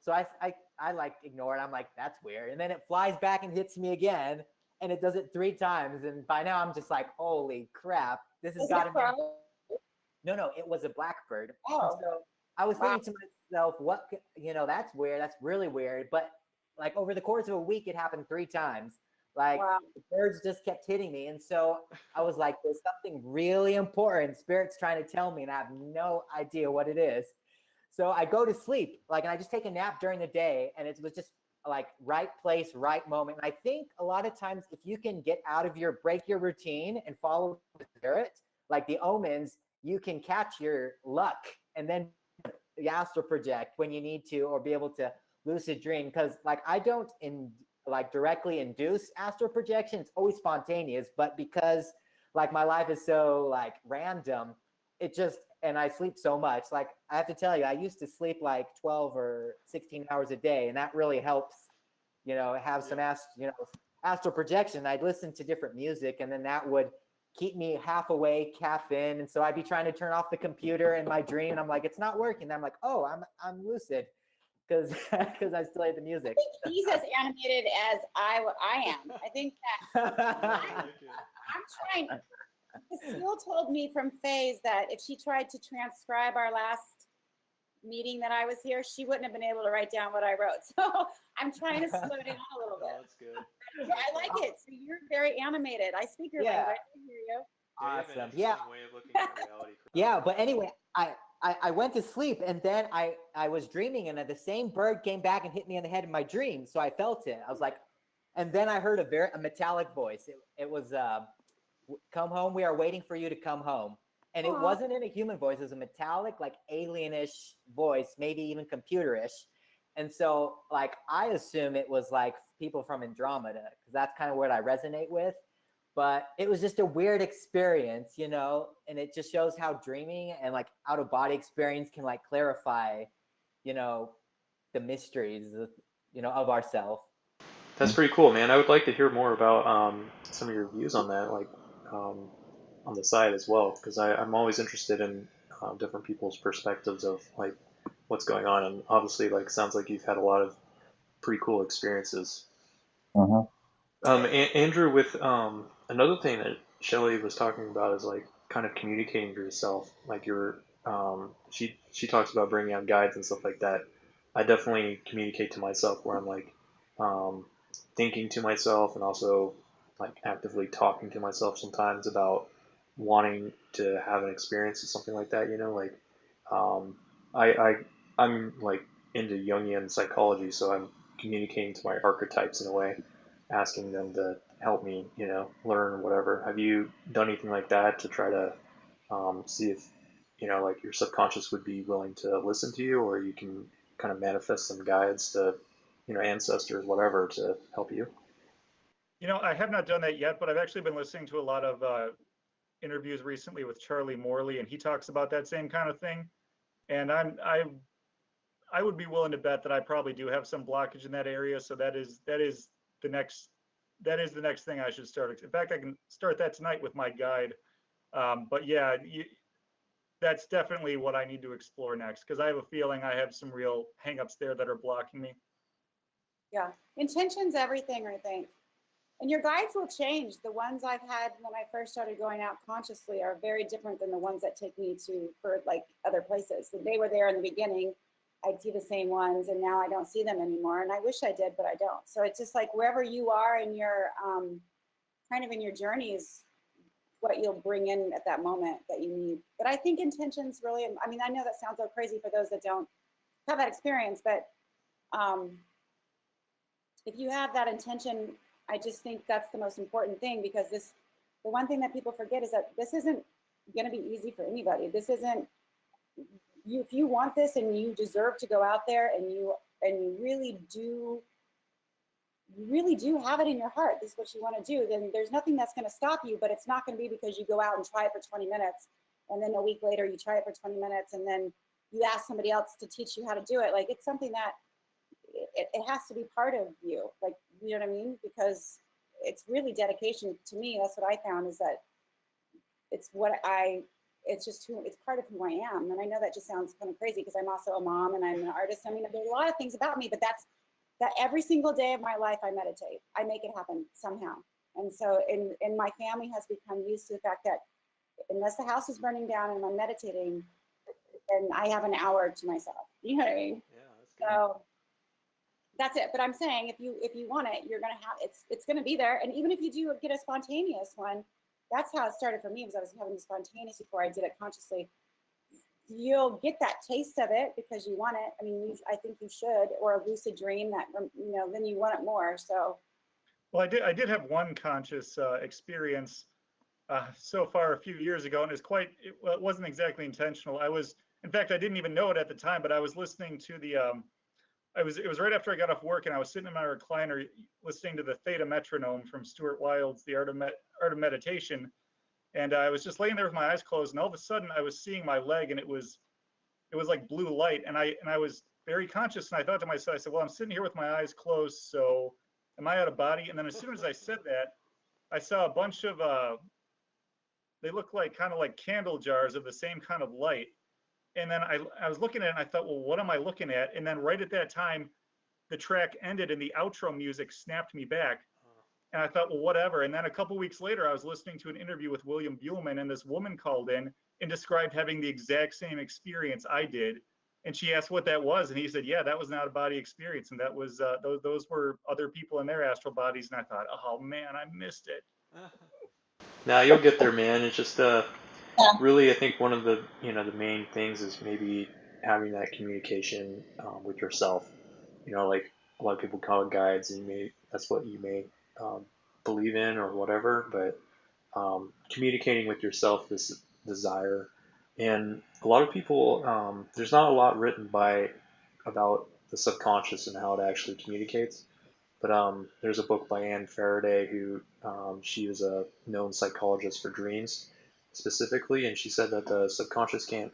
So I like ignore it. I'm like, that's weird, and then it flies back and hits me again, and it does it 3 times, and by now I'm just like, holy crap! This has Is it got a to mean crow? no, it was a blackbird. And Oh, so I was wow. thinking to myself, that's weird. That's really weird. But like over the course of a week, it happened 3 times. Like Wow. the birds just kept hitting me. And so I was like, there's something really important. Spirit's trying to tell me, and I have no idea what it is. So I go to sleep, like, and I just take a nap during the day, and it was just like right place, right moment. And I think a lot of times, if you can break your routine and follow the spirit, like the omens, you can catch your luck and then the astral project when you need to, or be able to lucid dream. Because like I don't like directly induce astral projection; it's always spontaneous. But because like my life is so like random, it just and I sleep so much. Like I have to tell you, I used to sleep like 12 or 16 hours a day, and that really helps. Have some Yeah. astral projection. I'd listen to different music, and then that would keep me half awake, half in. And so I'd be trying to turn off the computer in my dream, and I'm like, it's not working. And I'm like, oh, I'm lucid because because I still hate the I music. think he's as animated as I am. I think that Yeah, I'm I like it. I'm trying. Cecile told me from Faye's that if she tried to transcribe our last meeting that I was here, she wouldn't have been able to write down what I wrote. So I'm trying to slow down a little No, bit. that's good. Yeah, That's I like awesome. it. So you're very animated. I speak your Yeah, language. I hear you. Yeah, you have an awesome. Yeah, interesting way of looking at reality, yeah. But anyway, I went to sleep, and then I was dreaming, and the same bird came back and hit me on the head in my dream. So I felt it. I was like, and then I heard a metallic voice. It was come home. We are waiting for you to come home. And it Aw. wasn't in a human voice. It was a metallic, like alienish voice, maybe even computerish. And so, like, I assume it was like people from Andromeda because that's kind of what I resonate with. But it was just a weird experience, and it just shows how dreaming and like out of body experience can like clarify, you know, the mysteries of ourself. That's pretty cool, man. I would like to hear more about some of your views on that, like um, on the side as well, because I'm always interested in different people's perspectives of like what's going on, and obviously, like, sounds like you've had a lot of pretty cool experiences. Uh-huh. Andrew, with another thing that Shelley was talking about is like kind of communicating to yourself. Like she talks about bringing out guides and stuff like that. I definitely communicate to myself where I'm like um, thinking to myself and also like actively talking to myself sometimes about wanting to have an experience or something like that. Like um, I I'm like into Jungian psychology, so I'm communicating to my archetypes in a way, asking them to help me, learn whatever. Have you done anything like that to try to see if, like your subconscious would be willing to listen to you, or you can kind of manifest some guides to, ancestors, whatever, to help you? I have not done that yet, but I've actually been listening to a lot of interviews recently with Charlie Morley, and he talks about that same kind of thing. And I would be willing to bet that I probably do have some blockage in that area. So that is the next thing I should start. In fact, I can start that tonight with my guide. But yeah, that's definitely what I need to explore next, because I have a feeling I have some real hangups there that are blocking me. Yeah. Intention's everything, I think. And your guides will change. The ones I've had when I first started going out consciously are very different than the ones that take me for like other places. They were there in the beginning. I'd see the same ones, and now I don't see them anymore. And I wish I did, but I don't. So it's just like wherever you are in your kind of in your journey is what you'll bring in at that moment that you need. But I think intentions really, I mean, I know that sounds so crazy for those that don't have that experience, but if you have that intention, I just think that's the most important thing, because the one thing that people forget is that this isn't going to be easy for anybody. This isn't, if you want this and you deserve to go out there and you really do have it in your heart, this is what you want to do, then there's nothing that's going to stop you. But it's not going to be because you go out and try it for 20 minutes and then a week later you try it for 20 minutes and then you ask somebody else to teach you how to do it. Like, it's something that it has to be part of you, like, you know what I mean? Because it's really dedication to me. That's what I found, is that it's part of who I am. And I know that just sounds kind of crazy because I'm also a mom and I'm an artist. I mean, there's a lot of things about me, but that every single day of my life, I meditate. I make it happen somehow. And so, and my family has become used to the fact that unless the house is burning down and I'm meditating, then I have an hour to myself. You know what I mean? Yeah, that's good. So that's it. But I'm saying if you want it, you're gonna have it's gonna be there. And even if you do get a spontaneous one, that's how it started for me, because I was having the spontaneous before I did it consciously. You'll get that taste of it because you want it. I mean, I think you should, or a lucid dream that, then you want it more. So. Well, I did have one conscious experience so far a few years ago, and it wasn't exactly intentional. In fact, I didn't even know it at the time, but I was listening to it was right after I got off work, and I was sitting in my recliner listening to the Theta Metronome from Stuart Wilde's The Art of Meditation. And I was just laying there with my eyes closed, and all of a sudden I was seeing my leg, and it was like blue light. And I was very conscious, and I thought to myself, I said, well, I'm sitting here with my eyes closed, so am I out of body? And then as soon as I said that, I saw a bunch of, they look like kind of like candle jars of the same kind of light. And then I was looking at it and I thought, well, what am I looking at? And then right at that time, the track ended and the outro music snapped me back. And I thought, well, whatever. And then a couple weeks later, I was listening to an interview with William Buhlman, and this woman called in and described having the exact same experience I did. And she asked what that was. And he said, yeah, that was not a body experience. And that was, those were other people in their astral bodies. And I thought, oh man, I missed it. Now you'll get there, man. It's just Yeah. really, I think one of the the main things is maybe having that communication with yourself. Like a lot of people call it guides, and that's what you may believe in or whatever. But communicating with yourself, this desire, and a lot of people, there's not a lot written about the subconscious and how it actually communicates. But there's a book by Anne Faraday, who she was a known psychologist for dreams specifically, and she said that the subconscious can't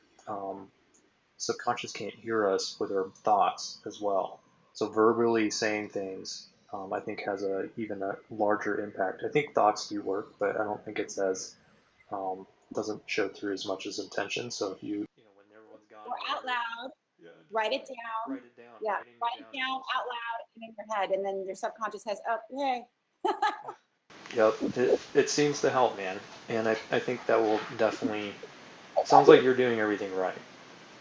hear us with our thoughts as well. So verbally saying things, I think, has even a larger impact. I think thoughts do work, but I don't think it's as doesn't show through as much as intention. So if when everyone's gone, Or out loud. yeah, write it down. write it down. Yeah, Writing write it it down out loud and in your head, and then your subconscious has, oh, hey. Yep, it seems to help, man. And I think that will definitely, sounds like you're doing everything right.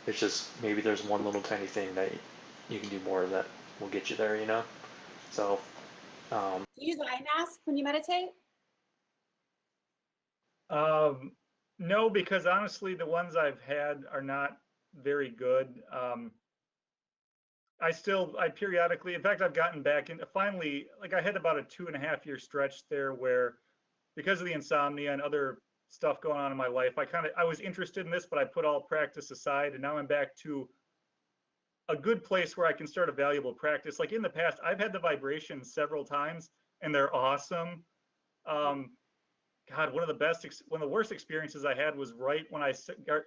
It's just maybe there's one little tiny thing that you can do more that will get you there. So, Do you use eye mask when you meditate? No, because honestly, the ones I've had are not very good. I periodically, in fact, I've gotten back into finally, like I had about a 2.5 year stretch there where, because of the insomnia and other stuff going on in my life, I was interested in this, but I put all practice aside, and now I'm back to a good place where I can start a valuable practice. Like in the past, I've had the vibrations several times, and they're awesome. Um, God, one of the worst experiences I had was right when I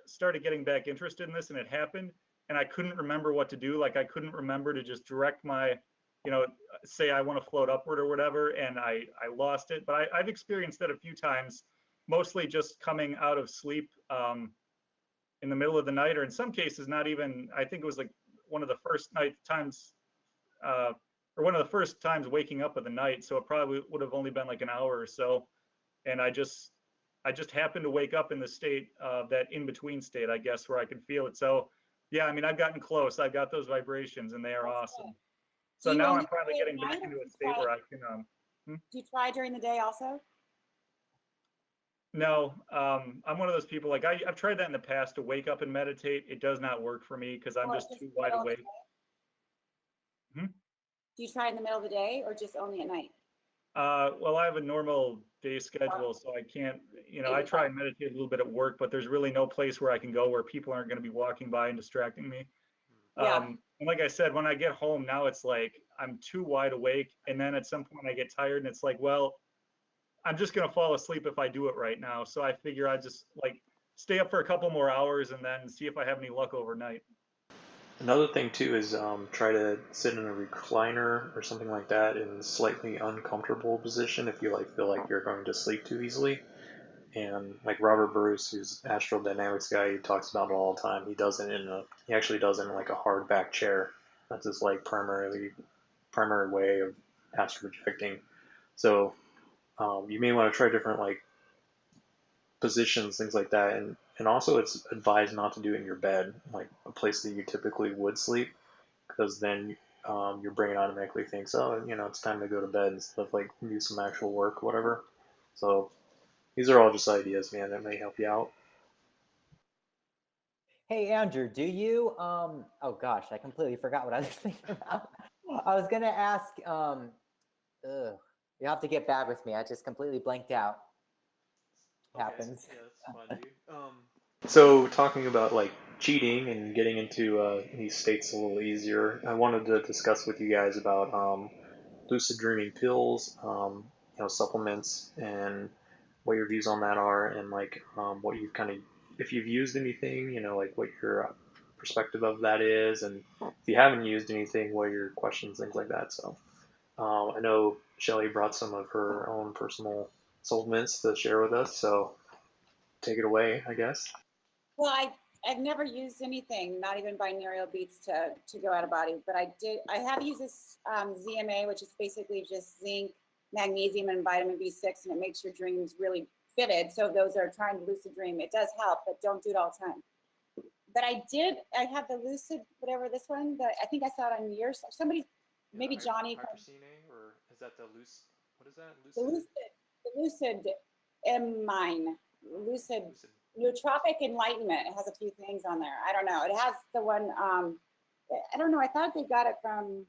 started getting back interested in this, and it happened, and I couldn't remember what to do. Like I couldn't remember to just direct my, say I want to float upward or whatever, and I lost it. But I've experienced that a few times, mostly just coming out of sleep in the middle of the night, or in some cases not even. I think it was like one of the first times, or one of the first times waking up of the night. So it probably would have only been like an hour or so, and I just happened to wake up in the state, that in between state, I guess, where I could feel it. So yeah, I mean, I've gotten close. I've got those vibrations, and they are That's awesome. good. So Do you now only I'm finally try at getting night, back or into do a you state try, where I can. do you try during the day also? No, I'm one of those people. Like I've tried that in the past to wake up and meditate. It does not work for me because I'm Or just just too in the wide middle of the awake. day? Hmm? Do you try in the middle of the day or just only at night? Well, I have a normal day Or schedule, so I can't, yeah, I you're try fine. and meditate a little bit at work, but there's really no place where I can go where people aren't going to be walking by and distracting me. Yeah. And like I said, when I get home now, it's like I'm too wide awake. And then at some point I get tired and it's like, well, I'm just going to fall asleep if I do it right now. So I figure I just like stay up for a couple more hours and then see if I have any luck overnight. Another thing too is try to sit in a recliner or something like that in a slightly uncomfortable position if you like feel like you're going to sleep too easily. And like Robert Bruce, who's astrodynamics guy, he talks about it all the time. He actually does it in like a hard back chair. That's his like primary way of astro projecting. So you may want to try different like positions, things like that, and also it's advised not to do it in your bed, like a place that you typically would sleep, because then your brain automatically thinks, oh, it's time to go to bed instead of like do some actual work, whatever. So these are all just ideas, man, that may help you out. Hey Andrew, do you oh gosh, I completely forgot what I was thinking about. I was gonna ask, ugh, you have to get bad with me. I just completely blanked out. Okay, Happens. yeah, that's fine, dude. So talking about like cheating and getting into these states a little easier, I wanted to discuss with you guys about lucid dreaming pills, supplements, and what your views on that are, and like what you've kind of, if you've used anything, like what your perspective of that is, and if you haven't used anything, what are your questions, things like that. So I know Shelly brought some of her own personal supplements to share with us, so take it away, I guess. Well, I've never used anything, not even binaural beats to go out of body, but I have used this ZMA, which is basically just zinc, magnesium, and vitamin B6, and it makes your dreams really vivid. So those are trying to lucid dream, it does help, but don't do it all the time. But I have the lucid, whatever this one, that I think I saw it on yours. Somebody, Yeah, maybe Johnny from hypersine, or is that the loose? What is that? the Lucid? lucid M mine, lucid Lucid. nootropic enlightenment. It has a few things on there. I don't know. It has the one. I don't know. I thought they got it from.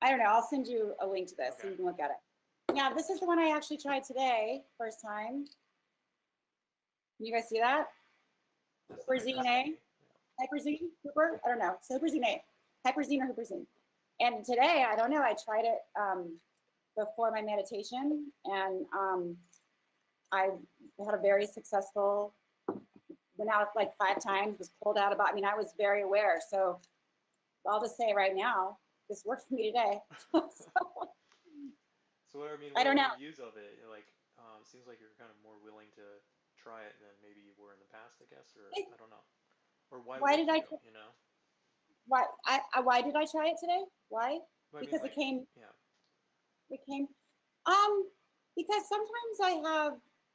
I don't know. I'll send you a link to this so Okay. you can look at it. Yeah, this is the one I actually tried today, first time. Can you guys see that? That's the Hyperzine hypersine. A, Hyperzine, Hooper. I don't know. So Hyperzine A, Hyperzine or Hooperzine. And today, I don't know. I tried it before my meditation, and I had a very successful, went out like 5 times, was pulled out about, I mean, I was very aware. So I'll just say right now, this worked for me today. So, So I mean, I don't what know. are your views of it? Like, seems like you're kind of more willing to try it than maybe you were in the past, I guess, or I don't know. Or why Why would did you? I, You know? why did I try it today? Why? But I mean, Because like, yeah. it came, um, because sometimes I have,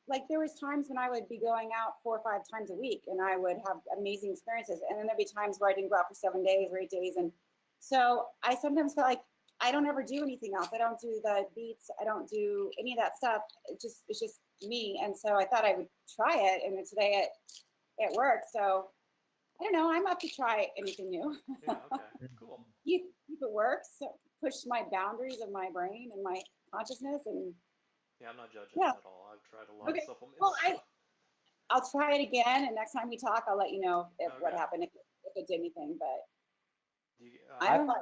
like there was times when I would be going out 4 or 5 times a week and I would have amazing experiences. And then there'd be times where I didn't go out for 7 days or 8 days. And so I sometimes felt like I don't ever do anything else. I don't do the beats. I don't do any of that stuff. It's just me. And so I thought I would try it. And then today it worked. So I don't know. I'm up to try anything new. Yeah, okay, cool. If it works, push my boundaries of my brain and my consciousness, and Yeah, I'm not judging yeah. at all. I've tried a lot of Okay. supplements, Well, so I'll try it again, and next time we talk, I'll let you know if what okay. happened, if it did anything. But Do you, I I don't. find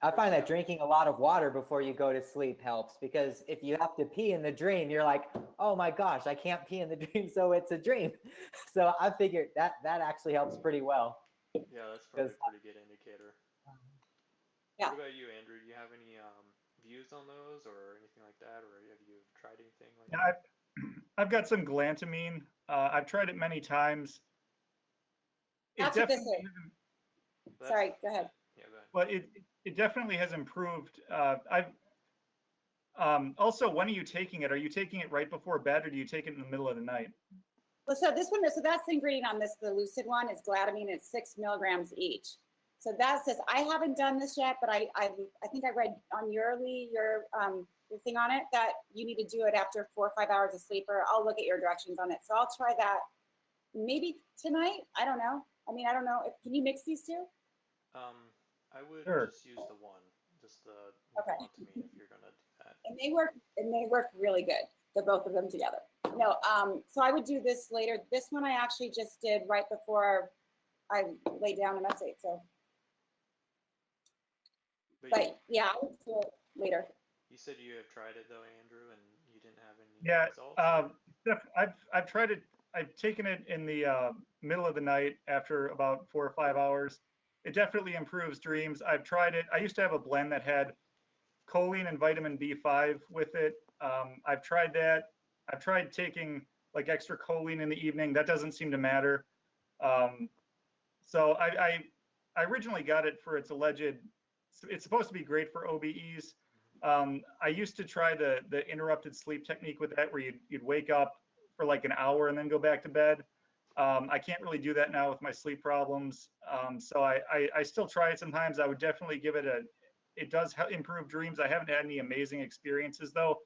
I Chris, find you that have, drinking a lot of water before you go to sleep helps, because if you have to pee in the dream, you're like, oh my gosh, I can't pee in the dream, so it's a dream. So I figured that actually helps pretty well. yeah, that's probably Because a pretty good indicator. Yeah. What about you, Andrew? Do you have any views on those or anything like that, or have you tried anything like Yeah, that? I've got some glantamine. I've tried it many times. It That's what this definitely is. hasn't, That's Sorry. Go ahead. yeah, go ahead. but it definitely has improved. I've also, when are you taking it? Are you taking it right before bed, or do you take it in the middle of the night? Well, so this one, so that's the ingredient on this, the Lucid one is glutamine. It's 6 milligrams each. So that says, I haven't done this yet, but I think I read on your thing on it that you need to do it after 4 or 5 hours of sleep, or I'll look at your directions on it. So I'll try that maybe tonight. I don't know. I mean, I don't know. Can you mix these two? Um, I would Sure. just use the one, just the Okay. glutamine if you're gonna do that. And they work really good. The both of them together. No, so I would do this later. This one I actually just did right before I lay down and meditate. So, but yeah, I would do it later. You said you have tried it though, Andrew, and you didn't have any Yeah, results? Or? I've tried it. I've taken it in the middle of the night after about 4 or 5 hours. It definitely improves dreams. I've tried it. I used to have a blend that had choline and vitamin B5 with it. I've tried that. I've tried taking like extra choline in the evening. That doesn't seem to matter. Um, so I originally got it for its alleged. It's supposed to be great for OBEs. I used to try the interrupted sleep technique with that, where you'd wake up for like an hour and then go back to bed. I can't really do that now with my sleep problems. So I still try it sometimes. I would definitely give it a. It does improve dreams. I haven't had any amazing experiences though.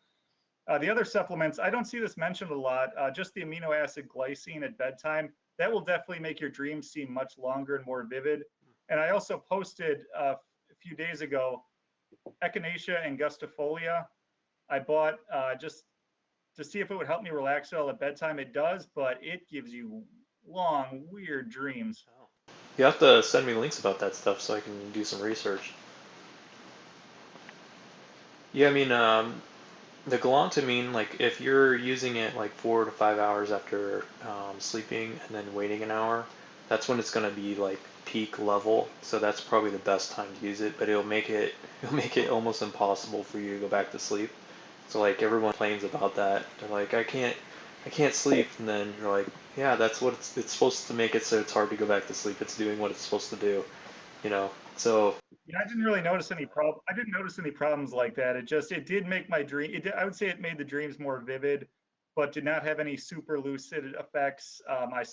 The other supplements, I don't see this mentioned a lot. Just the amino acid glycine at bedtime, that will definitely make your dreams seem much longer and more vivid. And I also posted a few days ago echinacea and gustifolia. I bought just to see if it would help me relax well at bedtime. It does, but it gives you long, weird dreams. Oh. You have to send me links about that stuff so I can do some research. Yeah, I mean, the galantamine, like if you're using it like 4 to 5 hours after sleeping and then waiting an hour, that's when it's gonna be like peak level. So that's probably the best time to use it, but it'll make it almost impossible for you to go back to sleep. So like everyone complains about that. They're like, I can't sleep, and then you're like, yeah, that's what it's supposed to make it so it's hard to go back to sleep. It's doing what it's supposed to do, you know. So Yeah, I didn't really notice any problem. I didn't notice any problems like that. It did make my dream. I would say it made the dreams more vivid, but did not have any super lucid effects. I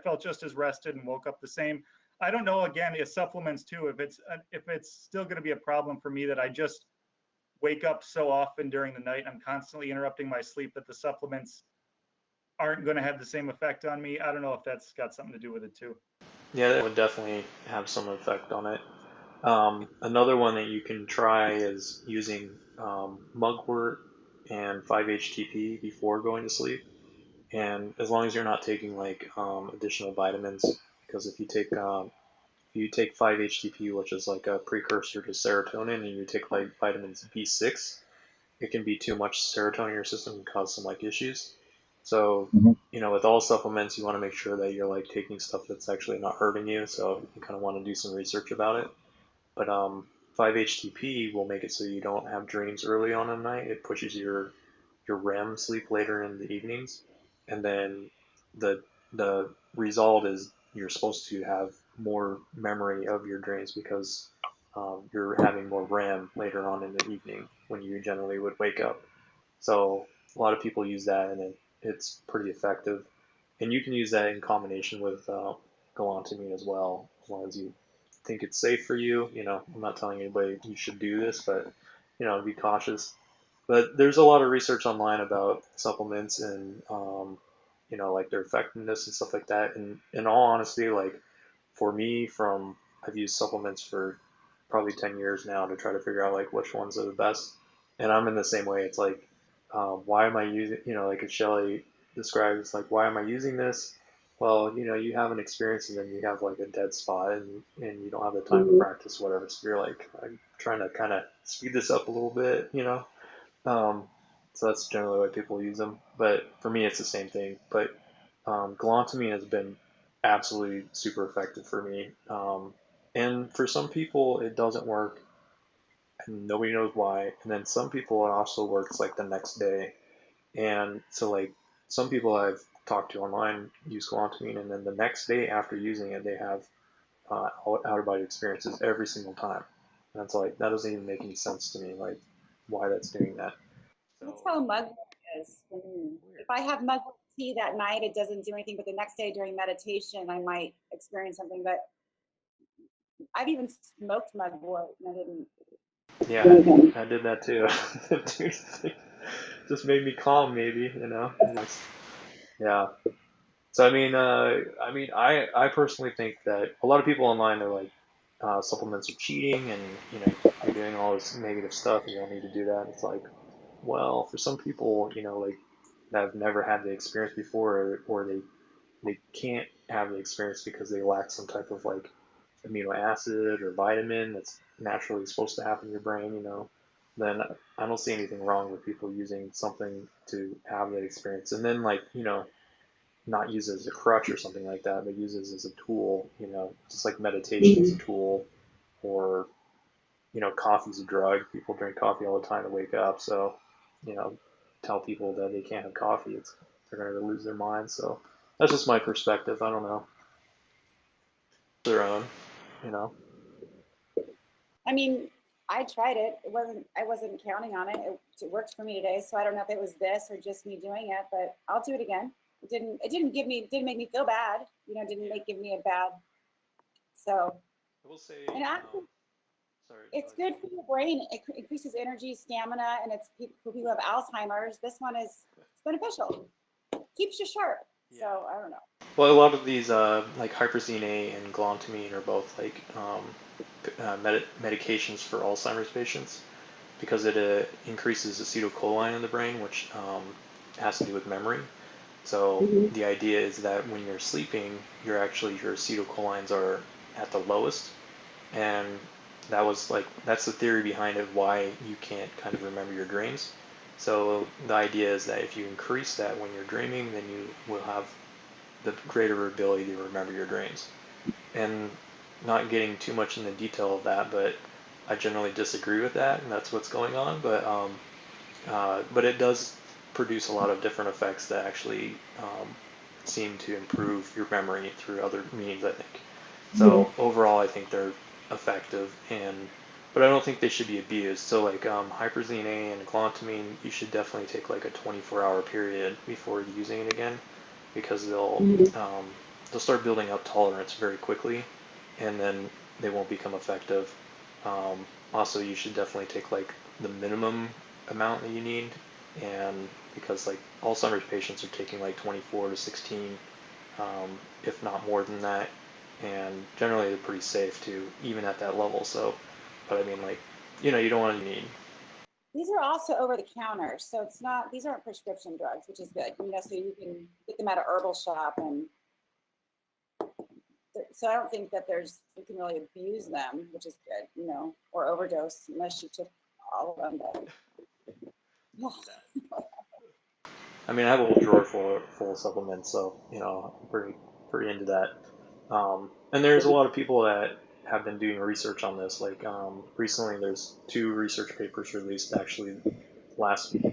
felt just as rested and woke up the same. I don't know. Again, it's supplements too. If it's still going to be a problem for me that I just wake up so often during the night, I'm constantly interrupting my sleep, that the supplements aren't going to have the same effect on me. I don't know if that's got something to do with it too. yeah, that would definitely have some effect on it. Another one that you can try is using mugwort and 5-HTP before going to sleep. And as long as you're not taking like additional vitamins, because if you take 5-HTP, which is like a precursor to serotonin, and you take like vitamins B6, it can be too much serotonin in your system and cause some like issues. So, you know, with all supplements, you want to make sure that you're like taking stuff that's actually not hurting you. So you kind of want to do some research about it. But 5-HTP will make it so you don't have dreams early on in the night. It pushes your REM sleep later in the evenings, and then the the result is you're supposed to have more memory of your dreams because you're having more REM later on in the evening when you generally would wake up. So a lot of people use that, and it's pretty effective. And you can use that in combination with galantamine as well, as long as you think it's safe for you. You know, I'm not telling anybody you should do this, but you know, be cautious. But there's a lot of research online about supplements and like their effectiveness and stuff like that. And in all honesty, like for me, I've used supplements for probably 10 years now to try to figure out like which ones are the best. And I'm in the same way. It's like, why am I using, like as Shelly described, it's like, why am I using this? Well, you have an experience and then you have like a dead spot and you don't have the time to Mhm. practice, whatever. So you're like, I'm trying to kind of speed this up a little bit. Um, so that's generally why people use them. But for me, it's the same thing. But galantamine has been absolutely super effective for me. And for some people, it doesn't work, and nobody knows why. And then some people, it also works like the next day. And so, like, some people I've talked to online use galantamine, and then the next day after using it, they have out of body experiences every single time. And it's like, that doesn't even make any sense to me, like, why that's doing that. That's So, how mugwort is for me. weird. If I have mugwort tea that night, it doesn't do anything, but the next day during meditation, I might experience something. But I've even smoked mugwort and I didn't Yeah, do anything. I did that too. Dude, just made me calm, maybe. Yeah. So I personally think that a lot of people online are like, supplements are cheating, and you're doing all this negative stuff. You don't need to do that. It's like, well, for some people, like that have never had the experience before, or they can't have the experience because they lack some type of like amino acid or vitamin that's naturally supposed to happen in your brain, then I don't see anything wrong with people using something to have that experience. And then like, not use it as a crutch or something like that, but use it as a tool, just like meditation is a tool, or, coffee's a drug. People drink coffee all the time to wake up. So, you know, tell people that they can't have coffee, they're going to lose their mind. So that's just my perspective. I don't know. Their own. I mean, I tried it. I wasn't counting on it. It worked for me today. So I don't know if it was this or just me doing it, but I'll do it again. Didn't make me feel bad. Didn't Yeah. give me a bad. So, I will say, and actually, sorry, go it's ahead, good Shelby. for your brain. It increases energy, stamina, and for people who have Alzheimer's. This one is it's beneficial. Keeps you sharp. So Yeah. I don't know. Well, a lot of these, like hyperzine A and galantamine, are both like medications for Alzheimer's patients because it increases acetylcholine in the brain, which has to do with memory. So Mhm. the idea is that when you're sleeping, your acetylcholines are at the lowest, and that's the theory behind it, why you can't kind of remember your dreams. So the idea is that if you increase that when you're dreaming, then you will have the greater ability to remember your dreams. And not getting too much into detail of that, but I generally disagree with that, and that's what's going on. But it does produce a lot of different effects that actually seem to improve your memory through other means, I think. Mhm. So overall, I think they're effective, but I don't think they should be abused. So like hyperzine A and glutamine, you should definitely take like a 24-hour period before using it again, because Mhm. um, they'll start building up tolerance very quickly, and then they won't become effective. Also, you should definitely take like the minimum amount that you need, and because like Alzheimer's patients are taking like 24 to 16, if not more than that, and generally they're pretty safe too, even at that level. So, but I mean, like, you don't want to need. These are also over the counter, so it's not. These aren't prescription drugs, which is good. So you can get them at a herbal shop, and so I don't think that you can really abuse them, which is good. Or overdose unless you took all of them. But I mean, I have a whole drawer full of supplements, so I'm pretty into that. And there's a lot of people that have been doing research on this. Like recently, there's two research papers released actually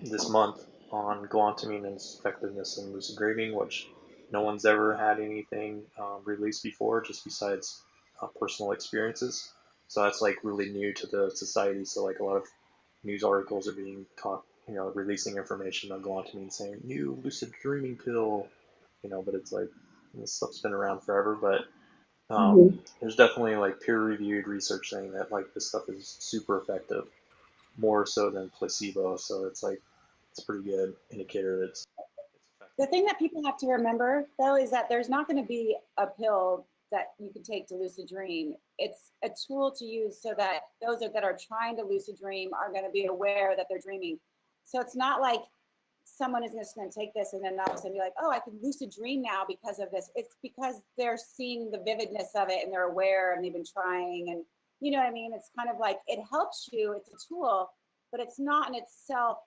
this month on glutamine and its effectiveness in lucid dreaming, which no one's ever had anything released before, just besides personal experiences. So that's like really new to the society. So like a lot of news articles are being releasing information on glutamine, saying new lucid dreaming pill, but it's like this stuff's been around forever. But Mhm. there's definitely like peer-reviewed research saying that like this stuff is super effective, more so than placebo. So it's like it's a pretty good indicator that it's effective. The thing that people have to remember, though, is that there's not going to be a pill that you can take to lucid dream. It's a tool to use so that those that are trying to lucid dream are going to be aware that they're dreaming. So it's not like someone is just going to take this and then all of a sudden be like, oh, I can lucid dream now because of this. It's because they're seeing the vividness of it and they're aware and they've been trying. And you know what I mean? It's kind of like it helps you. It's a tool, but it's not in itself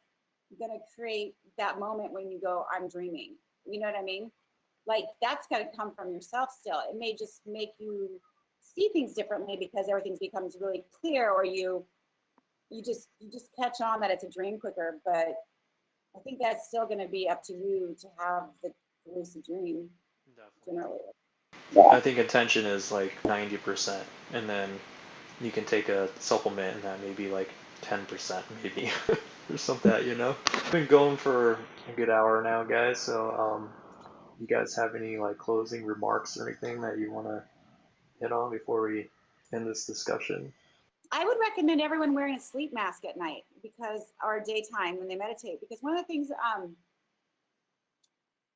going to create that moment when you go, I'm dreaming. You know what I mean? Like that's got to come from yourself still. It may just make you see things differently because everything becomes really clear, or you just catch on that it's a dream quicker. But I think that's still going to be up to you to have the lucid dream. Definitely. Generally. I think attention is like 90%, and then you can take a supplement and that may be like 10% maybe or something that, you know. We've been going for a good hour now, guys, so you guys have any like closing remarks or anything that you want to hit on before we end this discussion? I would recommend everyone wearing a sleep mask at night because, or daytime when they meditate, because one of the things,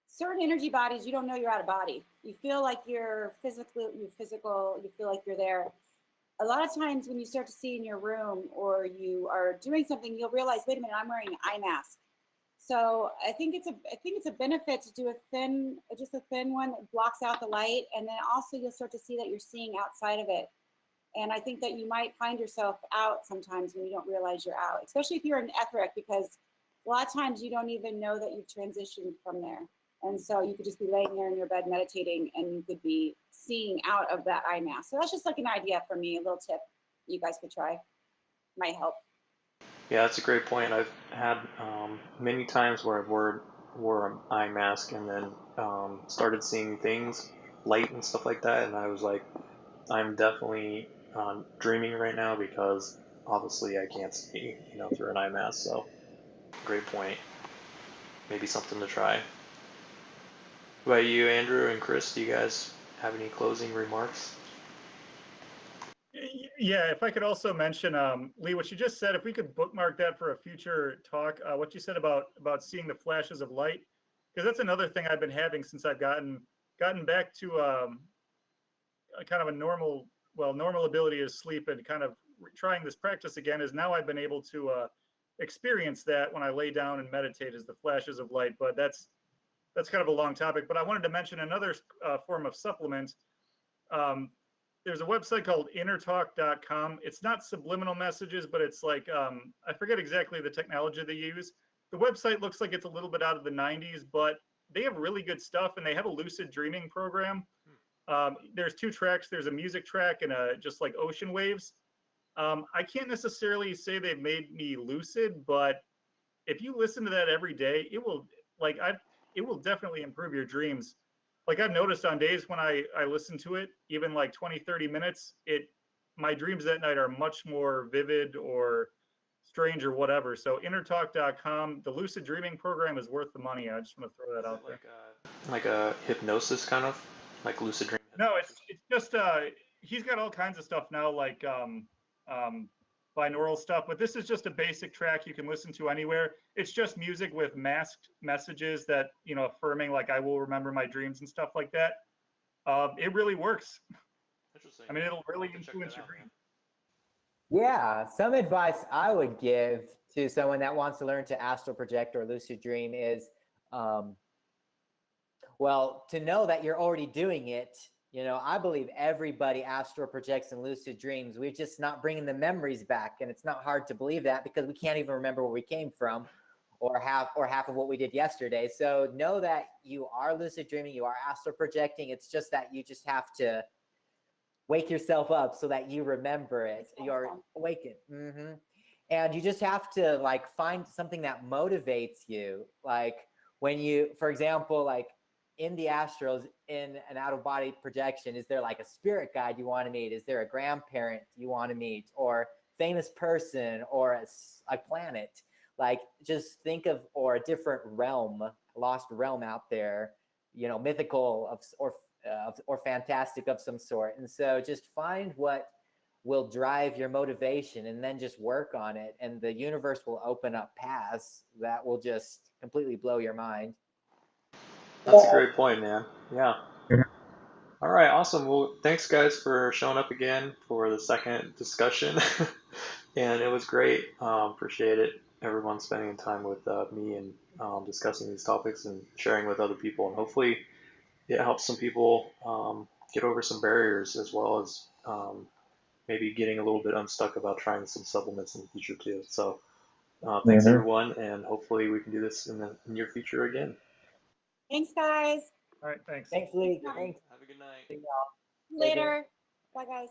certain energy bodies, you don't know you're out of body. You feel like you're physical, you feel like you're there. A lot of times when you start to see in your room or you are doing something, you'll realize, wait a minute, I'm wearing an eye mask. So I think it's a benefit to do just a thin one that blocks out the light, and then also you'll start to see that you're seeing outside of it. And I think that you might find yourself out sometimes when you don't realize you're out, especially if you're an etheric, because a lot of times you don't even know that you've transitioned from there. And so you could just be laying there in your bed meditating and you could be seeing out of that eye mask. So that's just like an idea for me, a little tip you guys could try. Might help. Yeah, that's a great point. I've had many times where I've wore an eye mask and then started seeing things, light and stuff like that, and I was like, I'm definitely dreaming right now because obviously I can't see, you know, through an eye mask. So, great point. Maybe something to try. What about you, Andrew and Chris? Do you guys have any closing remarks? Yeah, if I could also mention, Lee, what you just said, if we could bookmark that for a future talk, what you said about seeing the flashes of light, because that's another thing I've been having since I've gotten back to a kind of a normal ability to sleep, and kind of trying this practice again, is now I've been able to experience that when I lay down and meditate, is the flashes of light. But that's kind of a long topic. But I wanted to mention another form of supplement. There's a website called innertalk.com. It's not subliminal messages, but it's like, I forget exactly the technology they use. The website looks like it's a little bit out of the 90s, but they have really good stuff, and they have a lucid dreaming program. There's 2 tracks. There's a music track and just like ocean waves. I can't necessarily say they've made me lucid, but if you listen to that every day, it will definitely improve your dreams. Like I've noticed on days when I listen to it, even like 20-30 minutes, my dreams that night are much more vivid or strange or whatever. So innertalk.com, the lucid dreaming program is worth the money. I just want to throw that out there. Like a hypnosis kind of, like lucid dream? No, it's just he's got all kinds of stuff now, like binaural stuff, but this is just a basic track you can listen to anywhere. It's just music with masked messages that, you know, affirming like I will remember my dreams and stuff like that. It really works. Interesting. I mean, it'll really influence your dream. Yeah, some advice I would give to someone that wants to learn to astral project or lucid dream is, well, to know that you're already doing it. You know, I believe everybody astral projects and lucid dreams. We're just not bringing the memories back, and it's not hard to believe that because we can't even remember where we came from, or half of what we did yesterday. So know that you are lucid dreaming, you are astral projecting. It's just that you just have to wake yourself up so that you remember it. You're awakened. And you just have to like find something that motivates you. Like when you, for example, like in the astrals, in an out-of-body projection, is there like a spirit guide you want to meet? Is there a grandparent you want to meet, or famous person, or a planet? Like just think of, or a different realm, a lost realm out there, you know, mythical or fantastic of some sort. And so just find what will drive your motivation and then just work on it. And the universe will open up paths that will just completely blow your mind. That's a great point, man. Yeah. All right, awesome. Well, thanks guys for showing up again for the second discussion. And it was great. Appreciate it. Everyone spending time with me and discussing these topics and sharing with other people. And hopefully it helps some people get over some barriers as well as maybe getting a little bit unstuck about trying some supplements in the future too. So thanks everyone, and hopefully we can do this in the near future again. Thanks, guys. All right, thanks. Thanks, Lee. Thanks. Have a good night. See y'all. Later. Bye, guys.